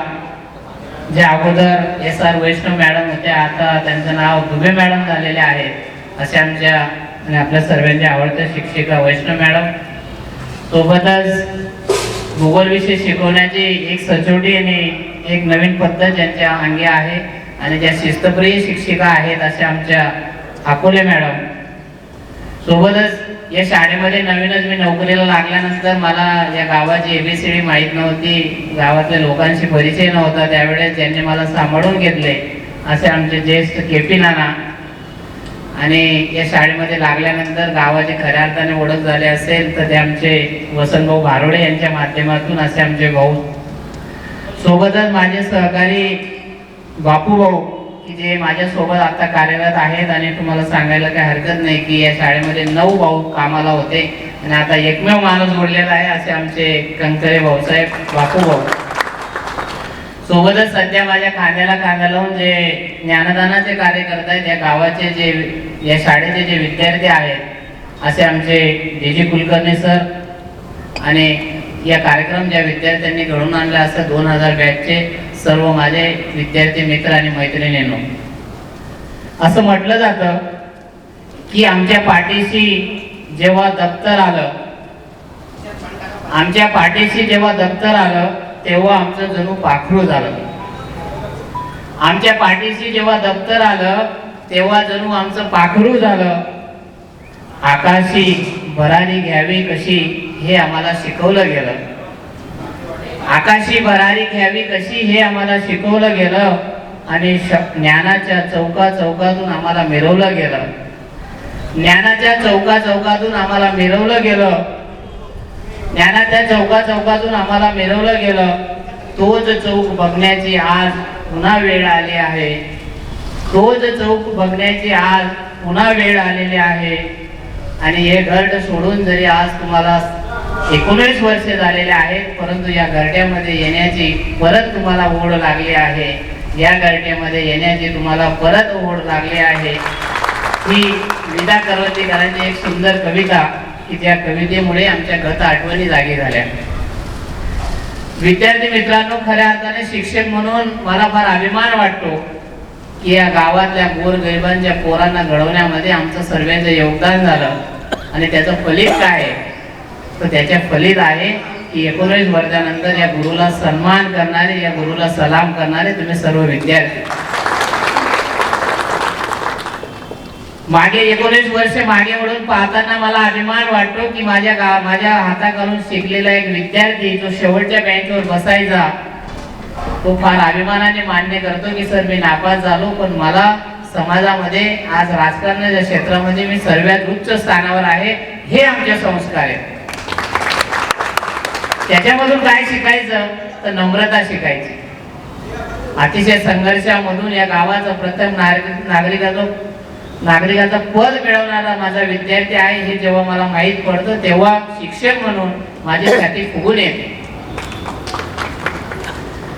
जे अगोदर SR वैष्णव मॅडम होत्या, आता त्यांचं नाव दुबे मॅडम झालेले आहेत असे आमच्या आणि आपल्या सर्वांच्या आवडत्या शिक्षिका वैष्णव मॅडम. सोबतच भूगोल विषय शिकवण्याची एक सचोटी आणि एक नवीन पद्धत ज्यांच्या अंगी आहे आणि ज्या शिस्तप्रिय शिक्षिका आहेत अशा आमच्या अकोले मॅडम. सोबतच या शाळेमध्ये नवीनच मी नोकरीला लागल्यानंतर मला या गावाची ABCD माहीत नव्हती, गावातल्या लोकांशी परिचय नव्हता, त्यावेळेस ज्यांनी मला सांभाळून घेतले असे आमचे ज्येष्ठ KP नाना. आणि या शाळेमध्ये लागल्यानंतर गावाची खऱ्या अर्थाने ओळख झाली असेल तर ते आमचे वसंतभाऊ भारोडे यांच्या माध्यमातून असे आमचे भाऊ. सोबतच माझे सहकारी बापू भाऊ, की जे माझ्यासोबत आता कार्यरत आहेत. आणि तुम्हाला सांगायला काही हरकत नाही की या शाळेमध्ये 9 भाऊ कामाला होते आणि आता एकमेव माणूस जोडलेला आहे असे आमचे कंकरे भाऊसाहेब बापू भाऊ. सोबतच सध्या माझ्या खांद्याला खांदा लावून जे ज्ञानदानाचे कार्य करत आहेत या गावाचे या शाळेचे जे विद्यार्थी आहेत असे आमचे DG कुलकर्णी सर. आणि या कार्यक्रम ज्या विद्यार्थ्यांनी घडून आणला असं 2000 बॅचचे सर्व माझे विद्यार्थी मित्र आणि मैत्रिणींनो, असं म्हटलं जातं की आमच्या पाठीशी जेव्हा दप्तर आलं, आमच्या पाठीशी जेव्हा दप्तर आलं तेव्हा आमचं जणू पाखरू झालं. आमच्या पाठीशी जेव्हा दप्तर आलं तेव्हा जणू आमचं पाखरू झालं. आकाशी भरारी घ्यावी कशी हे आम्हाला शिकवलं गेलं. आकाशी भरारी घ्यावी कशी हे आम्हाला शिकवलं गेलं. आणि ज्ञानाच्या चौकातून आम्हाला मिरवलं गेलं. ज्ञानाच्या चौकातून आम्हाला मिरवलं गेलं. ज्ञानाच्या चौकातून आम्हाला मिरवलं गेलं. तोच चौक बघण्याची आज पुन्हा वेळ आली आहे. तोच चौक बघण्याची आज पुन्हा वेळ आलेली आहे. आणि हे घरट सोडून जरी आज तुम्हाला 19 वर्षे झालेले आहेत, परंतु या घरट्यामध्ये येण्याची परत तुम्हाला ओढ लागली आहे. या घरट्यामध्ये येण्याची तुम्हाला परत ओढ लागली आहे. ही विदा करवंदीकरांची एक सुंदर कविता की त्या कवितेमुळे आमच्या गत आठवणी जागी झाल्या. विद्यार्थी मित्रांनो, खऱ्या अर्थाने शिक्षक म्हणून मला फार अभिमान वाटतो की या गावातल्या गोरगरिबांच्या पोरांना घडवण्यामध्ये आमचं सर्वांचं योगदान झालं. आणि त्याचं फलित काय आहे तर त्याच्या फलित आहे की 19 वर्षानंतर या गुरुला सन्मान करणारे, या गुरुला सलाम करणारे तुम्ही सर्व विद्यार्थी. मागे 19 वर्ष मागे वळून पाहताना मला अभिमान वाटतो की माझ्या हाताखालून शिकलेला एक विद्यार्थी जो शेवटच्या बेंचवर बसायचा तो फार अभिमानाने मान्य करतो की सर मी नापास झालो, पण मला समाजामध्ये आज राजकारणाच्या क्षेत्रामध्ये मी सर्वात उच्च स्थानावर आहे. हे आमचे संस्कार आहेत. त्याच्यामधून काय शिकायचं तर नम्रता शिकायची. अतिशय संघर्षामधून या गावाचं प्रथम नागरिकाचं पद मिळवणारा माझा विद्यार्थी आहे हे जेव्हा मला माहीत पडतं तेव्हा शिक्षक म्हणून माझी छाती फुगून येते.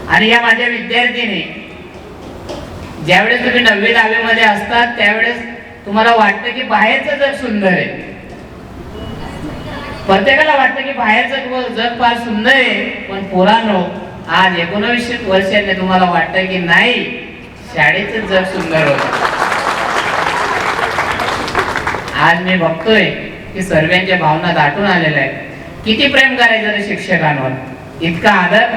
आणि या माझ्या विद्यार्थीने ज्यावेळेस तुम्ही 9वी 10वी मध्ये असतात त्यावेळेस तुम्हाला वाटतं की बाहेरचं जग सुंदर आहे, प्रत्येकाला वाटतं की बाहेरचं जग फार सुंदर आहे, पण पोरांनो आज 19 वर्षांनी तुम्हाला वाटतं की नाही, शाळेचं जग सुंदर होतं. आज मी बघतोय की सर्वांच्या भावना दाटून आलेल्या आहेत. किती प्रेम करायचं रे शिक्षकांवर, इतका आदर.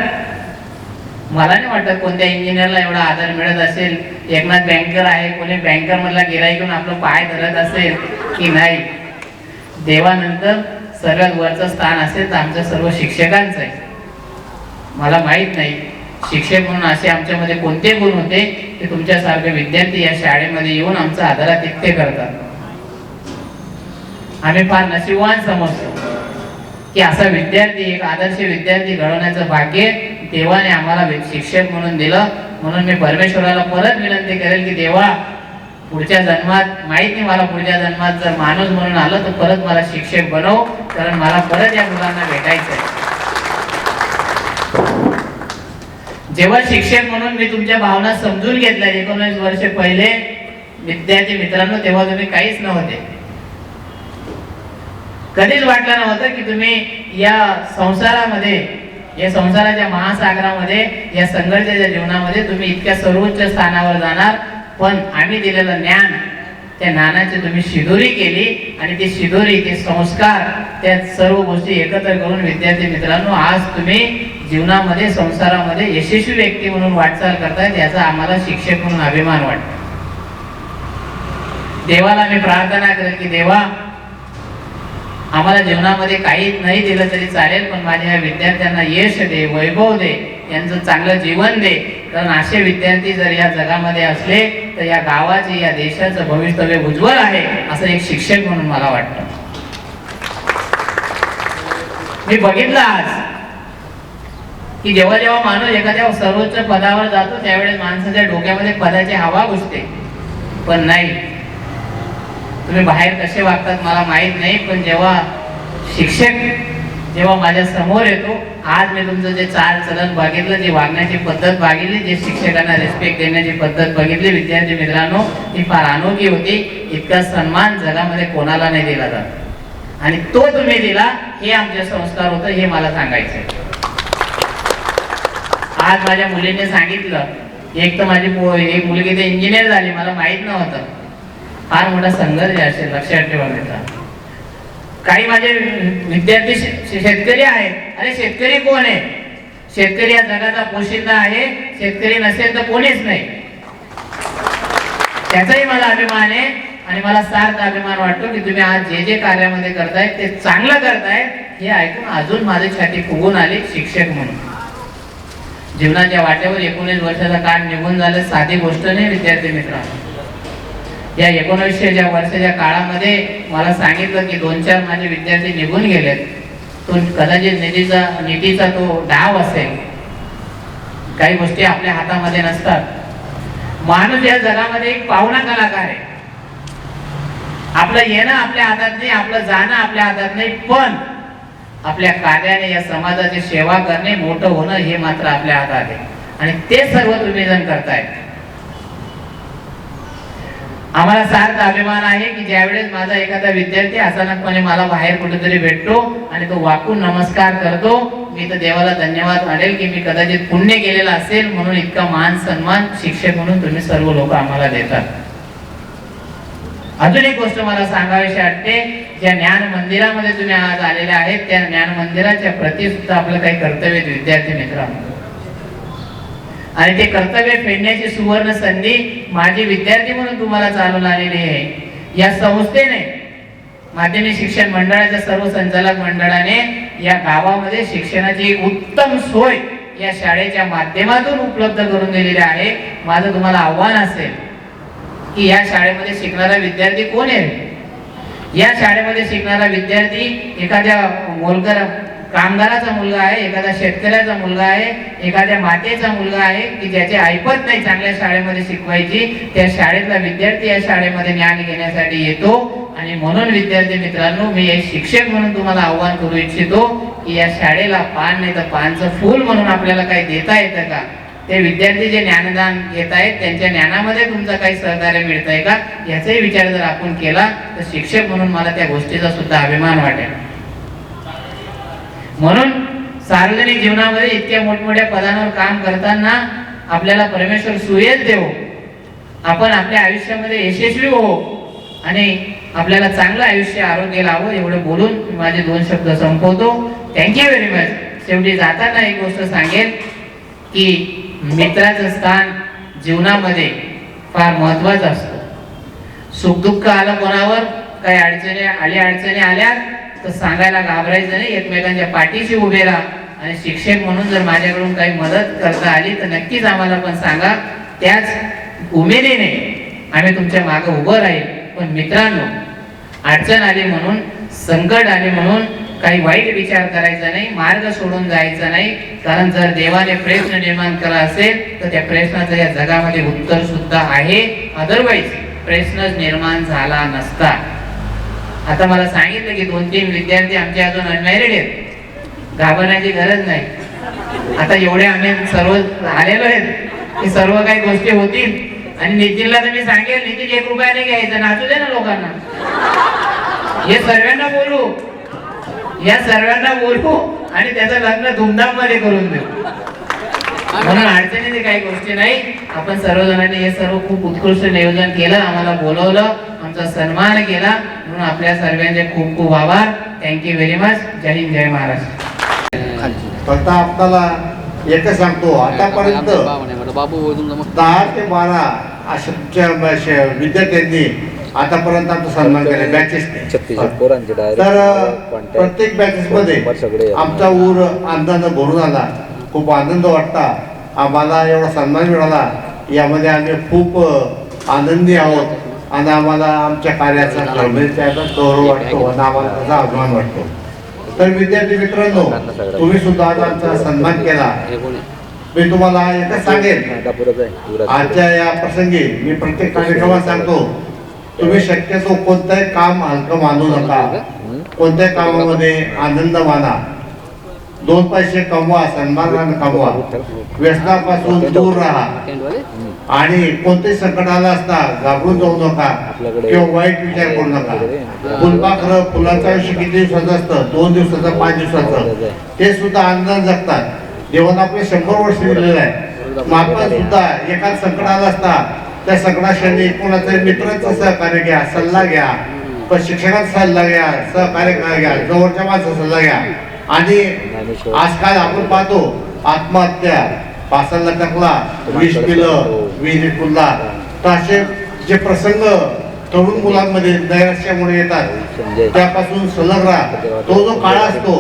मला नाही वाटत कोणत्या इंजिनियरला एवढा आदर मिळत असेल. एकनाथ बँकर आहे, कोणी बँकर मधला गिराईक घेऊन आपलं पाय धरत असेल की नाही. देवानंतर सर्वात वरचं स्थान असेल तर आमच्या सर्व शिक्षकांचं आहे. मला माहित नाही शिक्षक म्हणून असे आमच्यामध्ये कोणते गुण होते की तुमच्यासारखे विद्यार्थी या शाळेमध्ये येऊन आमचा आदरातिथ्य करतात. आम्ही फार नशीबवान समजतो की असा विद्यार्थी, एक आदर्श विद्यार्थी घडवण्याचं भाग्य देवाने आम्हाला शिक्षक म्हणून दिलं. म्हणून मी परमेश्वराला परत विनंती करेल की देवा, पुढच्या जन्मात माहित नाही मला, पुढच्या जन्मात जर माणूस म्हणून आलं तर परत मला शिक्षक बनव, कारण मला परत या मुलांना भेटायचं आहे. जेव्हा शिक्षक म्हणून मी तुमच्या भावना समजून घेतल्या 19 वर्ष पहिले विद्यार्थी मित्रांनो, तेव्हा तुम्ही काहीच नव्हते. कधीच वाटलं नव्हतं की तुम्ही या संसारामध्ये, या संसाराच्या महासागरामध्ये, या संघर्षाच्या जीवनामध्ये तुम्ही इतक्या सर्वोच्च स्थानावर जाणार. पण आम्ही दिलेलं ज्ञान, त्या ज्ञानाची तुम्ही शिदोरी केली आणि ती शिदोरी, ते संस्कार, त्या सर्व गोष्टी एकत्र करून विद्यार्थी मित्रांनो आज तुम्ही जीवनामध्ये, संसारामध्ये यशस्वी व्यक्ती म्हणून वाटचाल करतायत. याचा आम्हाला शिक्षक म्हणून अभिमान वाटतो. देवाला मी प्रार्थना करेन की देवा, आम्हाला जीवनामध्ये काही नाही दिलं तरी चालेल, पण माझ्या या विद्यार्थ्यांना यश दे, वैभव दे, यांचं चांगलं जीवन दे. कारण असे विद्यार्थी जर या जगामध्ये असले तर या गावाचे, या देशाचं भवितव्य उज्ज्वल आहे, असं एक शिक्षक म्हणून मला वाटतं. मी बघितलं आज की जेव्हा जेव्हा माणूस एखाद्या सर्वोच्च पदावर जातो त्यावेळेस माणसाच्या डोक्यामध्ये पदाची हवा घुसते. पण नाही, तुम्ही बाहेर कसे वागतात मला माहित नाही, पण जेव्हा शिक्षक जेव्हा माझ्या समोर येतो, आज मी तुमचं जे चाल चलन बघितलं, जी वागण्याची पद्धत बघितली, जे शिक्षकांना रिस्पेक्ट देण्याची पद्धत बघितली विद्यार्थी मित्रांनो, ती फार अनोखी होती. इतका सन्मान जगामध्ये कोणाला नाही दिला जात आणि तो तुम्ही दिला. हे आमचे संस्कार होतं, हे मला सांगायचं. आज माझ्या मुलीने सांगितलं, एक तर माझी एक मुलगी ते इंजिनियर झाली, मला माहित नव्हतं. फार मोठा संघर्ष असेल, लक्षात ठेवा मित्रांनो. काही माझे विद्यार्थी शेतकरी आहेत. अरे शेतकरी कोण आहे? शेतकरी या जगाचा पोशिंदा आहे. शेतकरी नसेल तर कोणीच नाही. त्याचाही मला अभिमान आहे आणि मला सार्थ अभिमान वाटतो की तुम्ही आज जे जे कार्यामध्ये करताय ते चांगलं करताय. हे ऐकून अजून माझी छाती फुगून आली शिक्षक म्हणून. जीवनाच्या वाटेवर 19 वर्षाचा काळ निघून झालं, साधी गोष्ट नाही विद्यार्थी मित्रांनो. या 19 वर्षाच्या काळामध्ये मला सांगितलं की 2-4 माझे विद्यार्थी निघून गेलेत. तो कदाचित निधीचा तो डाव असेल. काही गोष्टी आपल्या हातामध्ये नसतात. माणूस या जगामध्ये एक पाहुणा कलाकार आहे. आपलं येणं आपल्या हातात नाही, आपलं जाणं आपल्या हातात नाही, पण आपल्या कार्याने या समाजाची सेवा करणे, मोठं होणं हे मात्र आपल्या हातात आहे. आणि ते सर्व तुम्ही जण करताय. आम्हाला सार्थ अभिमान आहे की ज्यावेळेस माझा एखादा विद्यार्थी अचानकपणे मला बाहेर कुठेतरी भेटतो आणि तो वाकून नमस्कार करतो, मी तर देवाला धन्यवाद मानेल की मी कदाचित पुण्य केलेला असेल म्हणून इतका मान सन्मान शिक्षक म्हणून तुम्ही सर्व लोक आम्हाला देतात. अजून एक गोष्ट मला सांगावीशी वाटते, ज्या ज्ञान मंदिरामध्ये तुम्ही आज आलेले आहेत त्या ज्ञान मंदिराच्या प्रती सुद्धा आपलं काही कर्तव्य विद्यार्थी मित्रांनो. आणि ते कर्तव्य फेडण्याची सुवर्ण संधी माझी विद्यार्थी म्हणून तुम्हाला चालून आलेली आहे. या संस्थेने, माध्यमिक शिक्षण मंडळाच्या सर्व संचालक मंडळाने या गावामध्ये शिक्षणाची एक उत्तम सोय या शाळेच्या माध्यमातून उपलब्ध करून दिलेली आहे. माझं तुम्हाला आव्हान असेल की या शाळेमध्ये शिकणारा विद्यार्थी कोण आहे? या शाळेमध्ये शिकणारा विद्यार्थी एखाद्या मोलकर कामगाराचा मुलगा आहे, एखाद्या शेतकऱ्याचा मुलगा आहे, एखाद्या मातेचा मुलगा आहे की ज्याची ऐपत नाही चांगल्या शाळेमध्ये शिकवायची. त्या शाळेतला विद्यार्थी या शाळेमध्ये ज्ञान घेण्यासाठी येतो. आणि म्हणून विद्यार्थी मित्रांनो, मी एक शिक्षक म्हणून तुम्हाला आव्हान करू इच्छितो की या शाळेला पान नाही तर पानचं फूल म्हणून आपल्याला काही देता येतं का? ते विद्यार्थी जे ज्ञानदान घेत आहेत त्यांच्या ज्ञानामध्ये तुमचं काही सहकार्य मिळतंय का याचाही विचार जर आपण केला तर शिक्षक म्हणून मला त्या गोष्टीचा सुद्धा अभिमान वाटेल. म्हणून सार्वजनिक जीवनामध्ये इतक्या मोठमोठ्या पदांवर काम करताना आपल्याला परमेश्वर सुयश देवो, आपण आपल्या आयुष्यामध्ये यशस्वी हो आणि आपल्याला चांगलं आयुष्य आरोग्य लावो एवढं बोलून मी माझे 2 शब्द संपवतो. Thank you very much. शेवटी जाताना एक गोष्ट सांगेल की मित्राचं स्थान जीवनामध्ये फार महत्वाचं असतं. सुखदुःख आलं कोणावर, काही अडचणी आल्या तर सांगायला घाबरायचं नाही, एकमेकांच्या पाठीशी उभे राहा. आणि शिक्षक म्हणून जर माझ्याकडून काही मदत करता आली तर नक्कीच आम्हाला पण सांगा. त्याच उमेदीने आम्ही तुमच्या मागे उभं राहील. पण मित्रांनो, अडचण आली म्हणून, संकट आले म्हणून काही वाईट विचार करायचा नाही, मार्ग सोडून जायचा नाही. कारण जर देवाने प्रश्न निर्माण केला असेल तर त्या प्रश्नाचं या जगामध्ये उत्तर सुद्धा आहे, अदरवाईज प्रश्नच निर्माण झाला नसता. आता मला सांगितलं की 2-3 विद्यार्थी आमचे अजून अनमॅरिड आहेत. घाबरण्याची गरज नाही. आता एवढे आम्ही सर्व आलेलो आहेत की सर्व काही गोष्टी होतील. आणि नितीनला तर मी सांगेल, नितीन 1 रुपया नाही घ्यायचा, नाचू दे ना लोकांना. हे सर्वांना बोलू, या सर्वांना बोलू आणि त्याचं लग्न धूमधाम मध्ये करून देऊ. म्हणून अडचणीची काही गोष्टी नाही. आपण सर्वजणांनी हे सर्व खूप उत्कृष्ट नियोजन केलं, आम्हाला बोलवलं, आमचा सन्मान केला. म्हणून आपल्या सर्वांचे खूप खूप आभार. Thank you very much. जय हिंद, जय महाराष्ट्र. फक्त आपल्याला एकच सांगतो, आतापर्यंत 10 ते 12 अशा विद्यार्थ्यांनी आतापर्यंत आमचा सन्मान केला बॅचेसने. तर प्रत्येक बॅचेस मध्ये आमचा ऊर आनंदानं भरून आला. खूप आनंद वाटता. आम्हाला एवढा सन्मान मिळाला, यामध्ये आम्ही खूप आनंदी आहोत आणि आम्हाला आमच्या कार्याचा गौरव वाटतो आणि आम्हाला त्याचा अभिमान वाटतो. तर विद्यार्थी मित्रांनो, तुम्ही सुद्धा आज आमचा सन्मान केला. मी तुम्हाला एकच सांगेन, आजच्या या प्रसंगी मी प्रत्येक कार्यक्रमात सांगतो, तुम्ही शक्यतो कोणतंही काम हलकं मानू नका. कोणत्याही कामामध्ये आनंद माना. 2 पैसे कमवा, सन्मान कमवा, व्यसनापासून दूर राहा आणि कोणतेही संकट आलं असता घाबरून जाऊ नका किंवा वाईट विचार करू नका. फुलपाखरं फुलाचं आयुष्य किती दिवसाचं असतं, 2 दिवसाचं, 5 दिवसाचं, ते सुद्धा आनंद जगतात. देवानं आपले 100 वर्ष दिलेलं आहे. मग आपण सुद्धा एखाद संकट आलं असता त्या संकटाक्षणी कोणाचं मित्राचं सहकार्य घ्या, सल्ला घ्या, पण शिक्षकाचा सल्ला घ्या, सहकार्य घ्या, जवळच्या माणसाचा सल्ला घ्या. आणि आजकाल आपण पाहतो आत्महत्या, पासाला टाकला, विष पिलं, विहिरीत कुदला, तर असे जे प्रसंग तरुण मुलांमध्ये नैराश्यामुळे येतात, त्यापासून सलग राहा. तो जो काळ असतो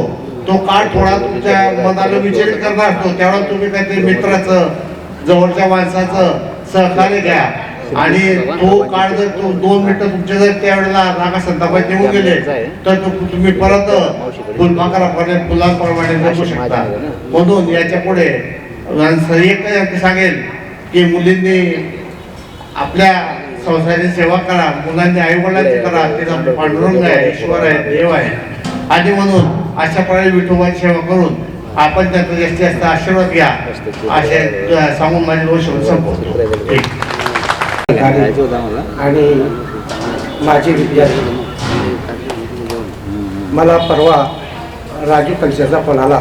तो काळ थोडा तुमच्या मनाला विचलित करणार असतो. त्यावेळेला तुम्ही काहीतरी मित्राचं, जवळच्या माणसाचं सहकार्य घ्या. आणि तो काळ जर 2 मिनिटं तुमच्या जर त्यावेळेला रागा संतापात निघून गेले तर तुम्ही परत फुलपाखराप्रमाणे, फुलांप्रमाणे जगू शकता. म्हणून याच्या पुढे एक सांगेल की मुलींनी आपल्या संसाराची सेवा करा, मुलांनी आई वडिलांची करा. ते पांडुरंग आहे, ईश्वर आहे, देव आहे. आणि म्हणून अशा प्रकारे विठोबाची सेवा करून आपण त्याचा जास्तीत जास्त आशीर्वाद घ्या, असे सांगून माझे 2 शब्द संपवतो. आणि माझे विद्यार्थी, मला परवा राजू कलशाचा फोन आला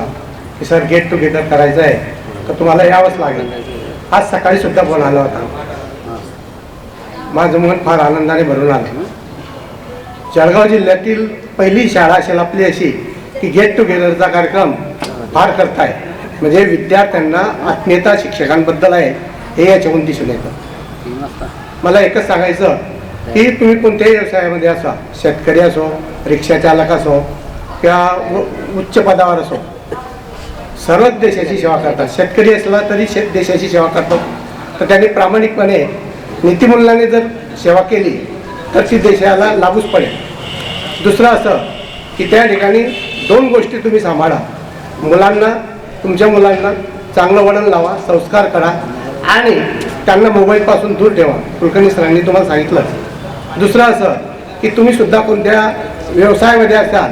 की सर गेट टुगेदर करायचं आहे तर तुम्हाला यावंच लागेल. आज सकाळी सुद्धा फोन आला होता. माझं मन फार आनंदाने भरून आलं. जळगाव जिल्ह्यातील पहिली शाळा असेल आपली अशी की गेट टुगेदरचा कार्यक्रम फार करताय. म्हणजे विद्यार्थ्यांना आत्मीयता शिक्षकांबद्दल आहे हे याच्याहून दिसून येतं. मला एकच सांगायचं की तुम्ही कोणत्याही व्यवसायामध्ये असा, शेतकरी असो, रिक्षा चालक असो किंवा उच्च पदावर असो, सर्वच देशाची सेवा करतात. शेतकरी असला तरी देशाची सेवा करतो. तर त्यांनी प्रामाणिकपणे नीतिमूल्याने जर सेवा केली तर ती देशाला लागूच पडेल. दुसरं असं की त्या ठिकाणी 2 गोष्टी तुम्ही सांभाळा. मुलांना, तुमच्या मुलांना चांगलं वळण लावा, संस्कार करा आणि त्यांना मोबाईलपासून दूर ठेवा. कुलकर्णी सरांनी तुम्हाला सांगितलं. दुसरं असं की तुम्ही सुद्धा कोणत्या व्यवसायामध्ये असाल,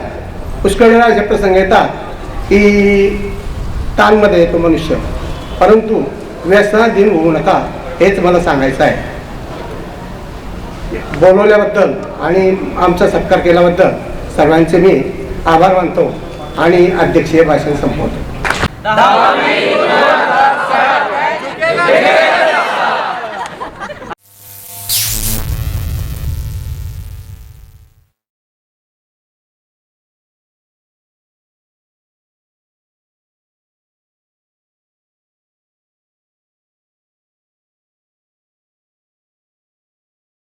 पुष्कळ वेळा असे प्रसंग येतात की ताणमध्ये येतो मनुष्य, परंतु व्यसनाधीन होऊ नका हेच मला सांगायचं आहे. बोलवल्याबद्दल आणि आमचा सत्कार केल्याबद्दल सर्वांचे मी आभार मानतो आणि अध्यक्षीय भाषण संपवतो.